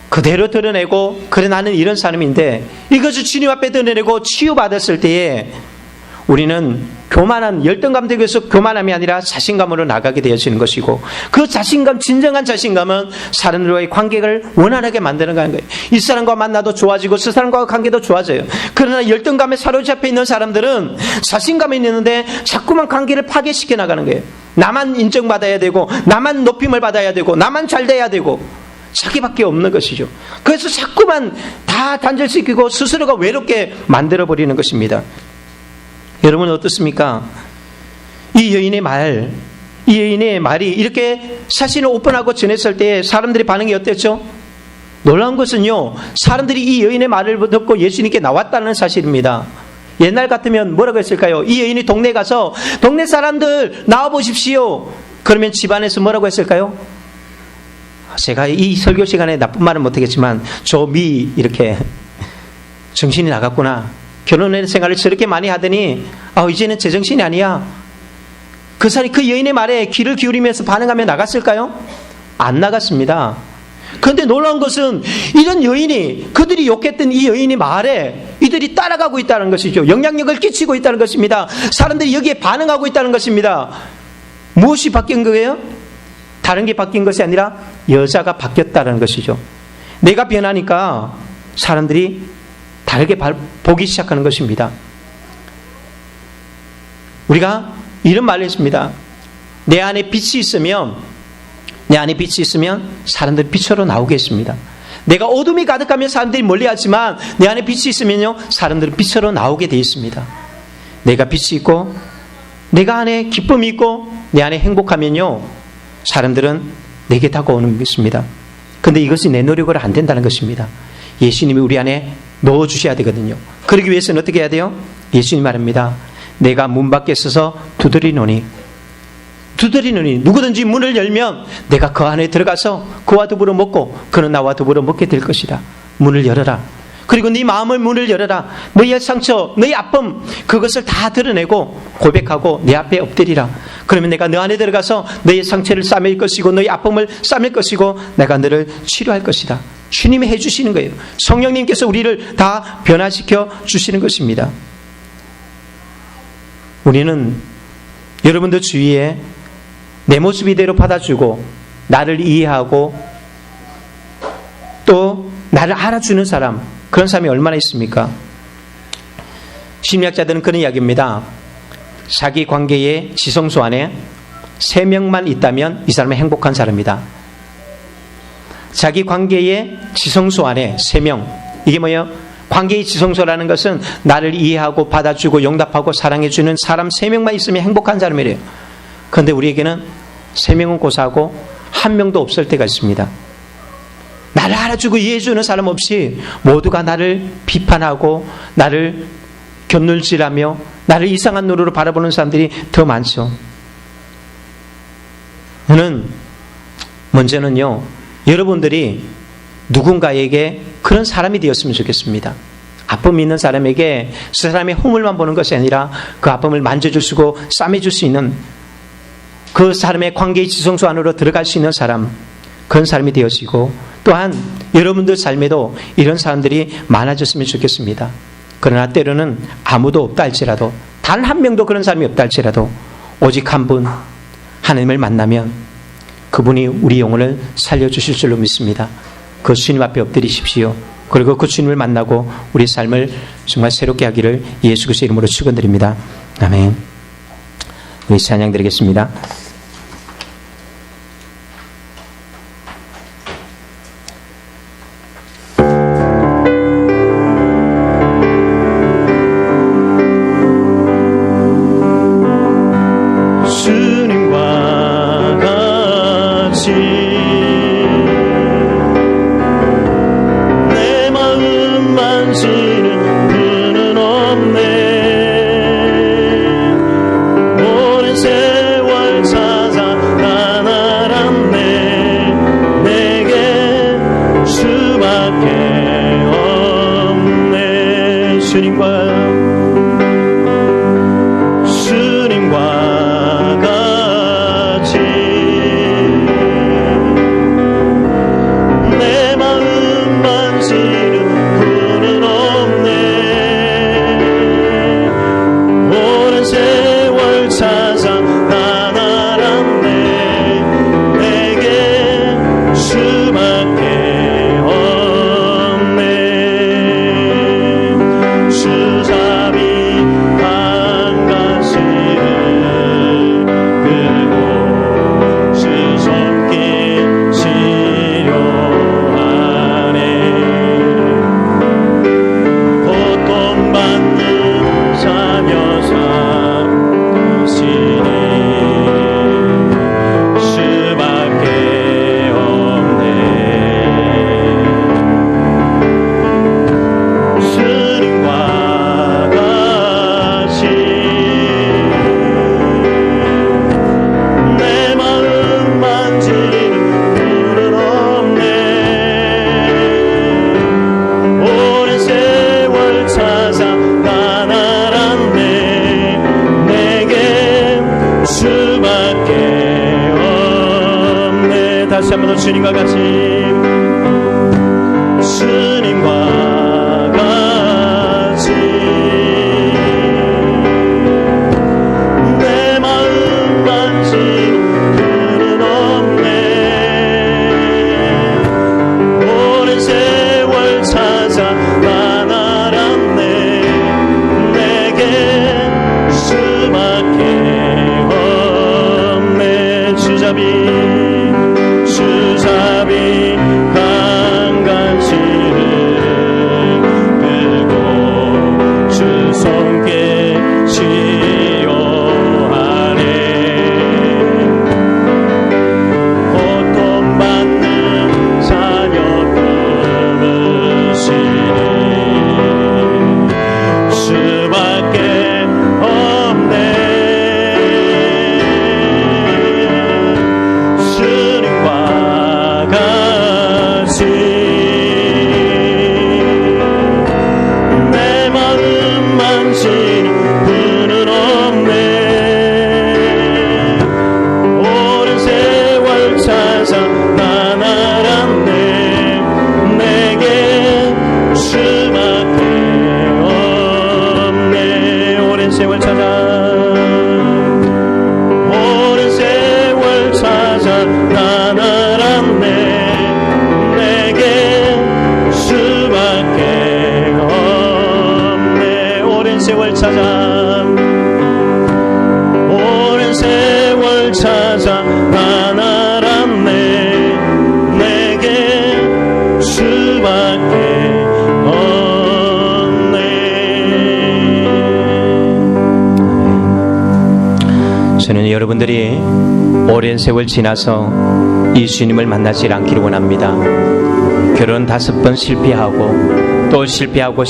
그대로 드러내고, 그래 나는 이런 사람인데, 이것을 주님 앞에 드러내고 치유받았을 때에 우리는 교만한, 열등감 되기위해서 교만함이 아니라 자신감으로 나가게 되어지는 것이고, 그 자신감, 진정한 자신감은 사람들과의 관계를 원활하게 만드는 거예요. 이 사람과 만나도 좋아지고 저 사람과 관계도 좋아져요. 그러나 열등감에 사로잡혀 있는 사람들은 자신감이 있는데 자꾸만 관계를 파괴시켜 나가는 거예요. 나만 인정받아야 되고, 나만 높임을 받아야 되고, 나만 잘 돼야 되고, 자기밖에 없는 것이죠. 그래서 자꾸만 다 단절시키고 스스로가 외롭게 만들어버리는 것입니다. 여러분 어떻습니까? 이 여인의 말이 이렇게 사실을 오픈하고 전했을 때 사람들의 반응이 어땠죠? 놀라운 것은요, 사람들이 이 여인의 말을 듣고 예수님께 나왔다는 사실입니다. 옛날 같으면 뭐라고 했을까요? 이 여인이 동네에 가서 동네 사람들 나와보십시오. 그러면 집안에서 뭐라고 했을까요? 제가 이 설교 시간에 나쁜 말은 못하겠지만 미 이렇게 정신이 나갔구나. 결혼 생활을 저렇게 많이 하더니 이제는 제정신이 아니야. 그 사람이 그 여인의 말에 귀를 기울이면서 반응하며 나갔을까요? 안 나갔습니다. 그런데 놀라운 것은 이런 여인이, 그들이 욕했던 이 여인의 말에 이들이 따라가고 있다는 것이죠. 영향력을 끼치고 있다는 것입니다. 사람들이 여기에 반응하고 있다는 것입니다. 무엇이 바뀐 거예요? 다른 게 바뀐 것이 아니라 여자가 바뀌었다는 것이죠. 내가 변하니까 사람들이 다르게 보기 시작하는 것입니다. 우리가 이런 말을 했습니다. 내 안에 빛이 있으면 사람들이 빛으로 나오겠습니다. 내가 어둠이 가득하면 사람들이 멀리하지만 내 안에 빛이 있으면요, 사람들은 빛으로 나오게 되어 있습니다. 내가 빛이 있고 내가 안에 기쁨이 있고 내 안에 행복하면요, 사람들은 내게 다가오는 것입니다. 그런데 이것이 내 노력으로 안 된다는 것입니다. 예수님이 우리 안에 넣어주셔야 되거든요. 그러기 위해서는 어떻게 해야 돼요? 예수님 말합니다. 내가 문 밖에 서서 두드리노니 누구든지 문을 열면 내가 그 안에 들어가서 그와 더불어 먹고 그는 나와 더불어 먹게 될 것이다. 문을 열어라. 그리고 네 마음을 문을 열어라. 너희의 상처, 너희 아픔, 그것을 다 드러내고 고백하고 내 앞에 엎드리라. 그러면 내가 너 안에 들어가서 너희의 상처를 싸맬 것이고 너희 아픔을 싸맬 것이고 내가 너를 치료할 것이다. 주님이 해주시는 거예요. 성령님께서 우리를 다 변화시켜 주시는 것입니다. 우리는 여러분들 주위에 내 모습 이대로 받아주고 나를 이해하고 또 나를 알아주는 사람, 그런 사람이 얼마나 있습니까? 심리학자들은 그런 이야기입니다. 자기 관계의 지성소 안에 3명만 있다면 이 사람은 행복한 사람이다. 자기 관계의 지성소 안에 3명. 이게 뭐예요? 관계의 지성소라는 것은 나를 이해하고 받아주고 용납하고 사랑해주는 사람 3명만 있으면 행복한 사람이래요. 그런데 우리에게는 3명은 고사하고 1명도 없을 때가 있습니다. 나를 알아주고 이해해주는 사람 없이 모두가 나를 비판하고 나를 곁눈질하며 나를 이상한 눈으로 바라보는 사람들이 더 많죠. 저는 먼저는요, 여러분들이 누군가에게 그런 사람이 되었으면 좋겠습니다. 아픔이 있는 사람에게 그 사람의 허물만 보는 것이 아니라 그 아픔을 만져주시고 싸매줄 수 있는, 그 사람의 관계의 지성소 안으로 들어갈 수 있는 사람, 그런 사람이 되어지고, 또한 여러분들 삶에도 이런 사람들이 많아졌으면 좋겠습니다. 그러나 때로는 아무도 없다 할지라도 단 한 명도 그런 사람이 없다 할지라도 오직 한 분, 하나님을 만나면 그분이 우리 영혼을 살려주실 줄로 믿습니다. 그 주님 앞에 엎드리십시오. 그리고 그 주님을 만나고 우리 삶을 정말 새롭게 하기를 예수 그리스도의 이름으로 축원드립니다. 아멘. 우리 찬양 드리겠습니다. 다시 한번 더 주님과 같이 주님과 같이 내 마음 만지는 그는 없네. 오랜 세월 찾아 난 알았네. 내게 수밖에 없네. 주잡이 강간시를 들고 주 손께 치료하네. 고통받는 자녀 품으시네. 수밖에 없네. 주님과 같이 내 마음 만지는 분은 없네. 오랜 세월 찾아 난 알았네. 내게 수밖에 없네. 오랜 세월 찾아 오랜 세월 찾아 난 알았네. 수밖에 없네. 오랜 세월 찾아 오랜 세월 찾아 난 알았네. 내게 수밖에 없네. 저는 여러분들이 오랜 세월 지나서 이 주님을 만나지 않기를 원합니다. 결혼 5번 실패하고 또 실패하고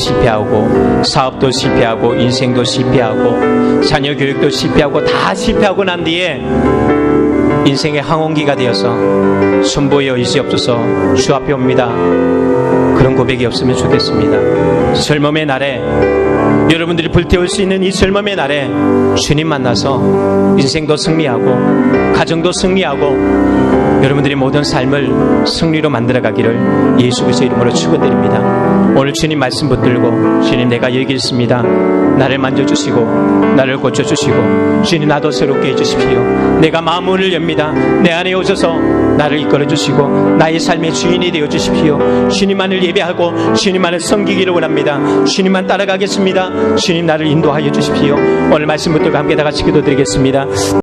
사업도 실패하고 인생도 실패하고 자녀 교육도 실패하고 다 실패하고 난 뒤에 인생의 항원기가 되어서 손보여 의지없어서 주 앞에 옵니다. 그런 고백이 없으면 좋겠습니다. 젊음의 날에 여러분들이 불태울 수 있는 이 젊음의 날에 주님 만나서 인생도 승리하고 가정도 승리하고 여러분들이 모든 삶을 승리로 만들어가기를 예수 그리스도의 이름으로 축원드립니다. 오늘 주님 말씀 붙들고 주님 내가 여기 있습니다. 나를 만져주시고 나를 고쳐주시고 주님 나도 새롭게 해주십시오. 내가 마음을 엽니다. 내 안에 오셔서 나를 이끌어주시고 나의 삶의 주인이 되어주십시오. 주님만을 예배하고 주님만을 섬기기를 원합니다. 주님만 따라가겠습니다. 주님 나를 인도하여 주십시오. 오늘 말씀 붙들고 함께 다 같이 기도드리겠습니다.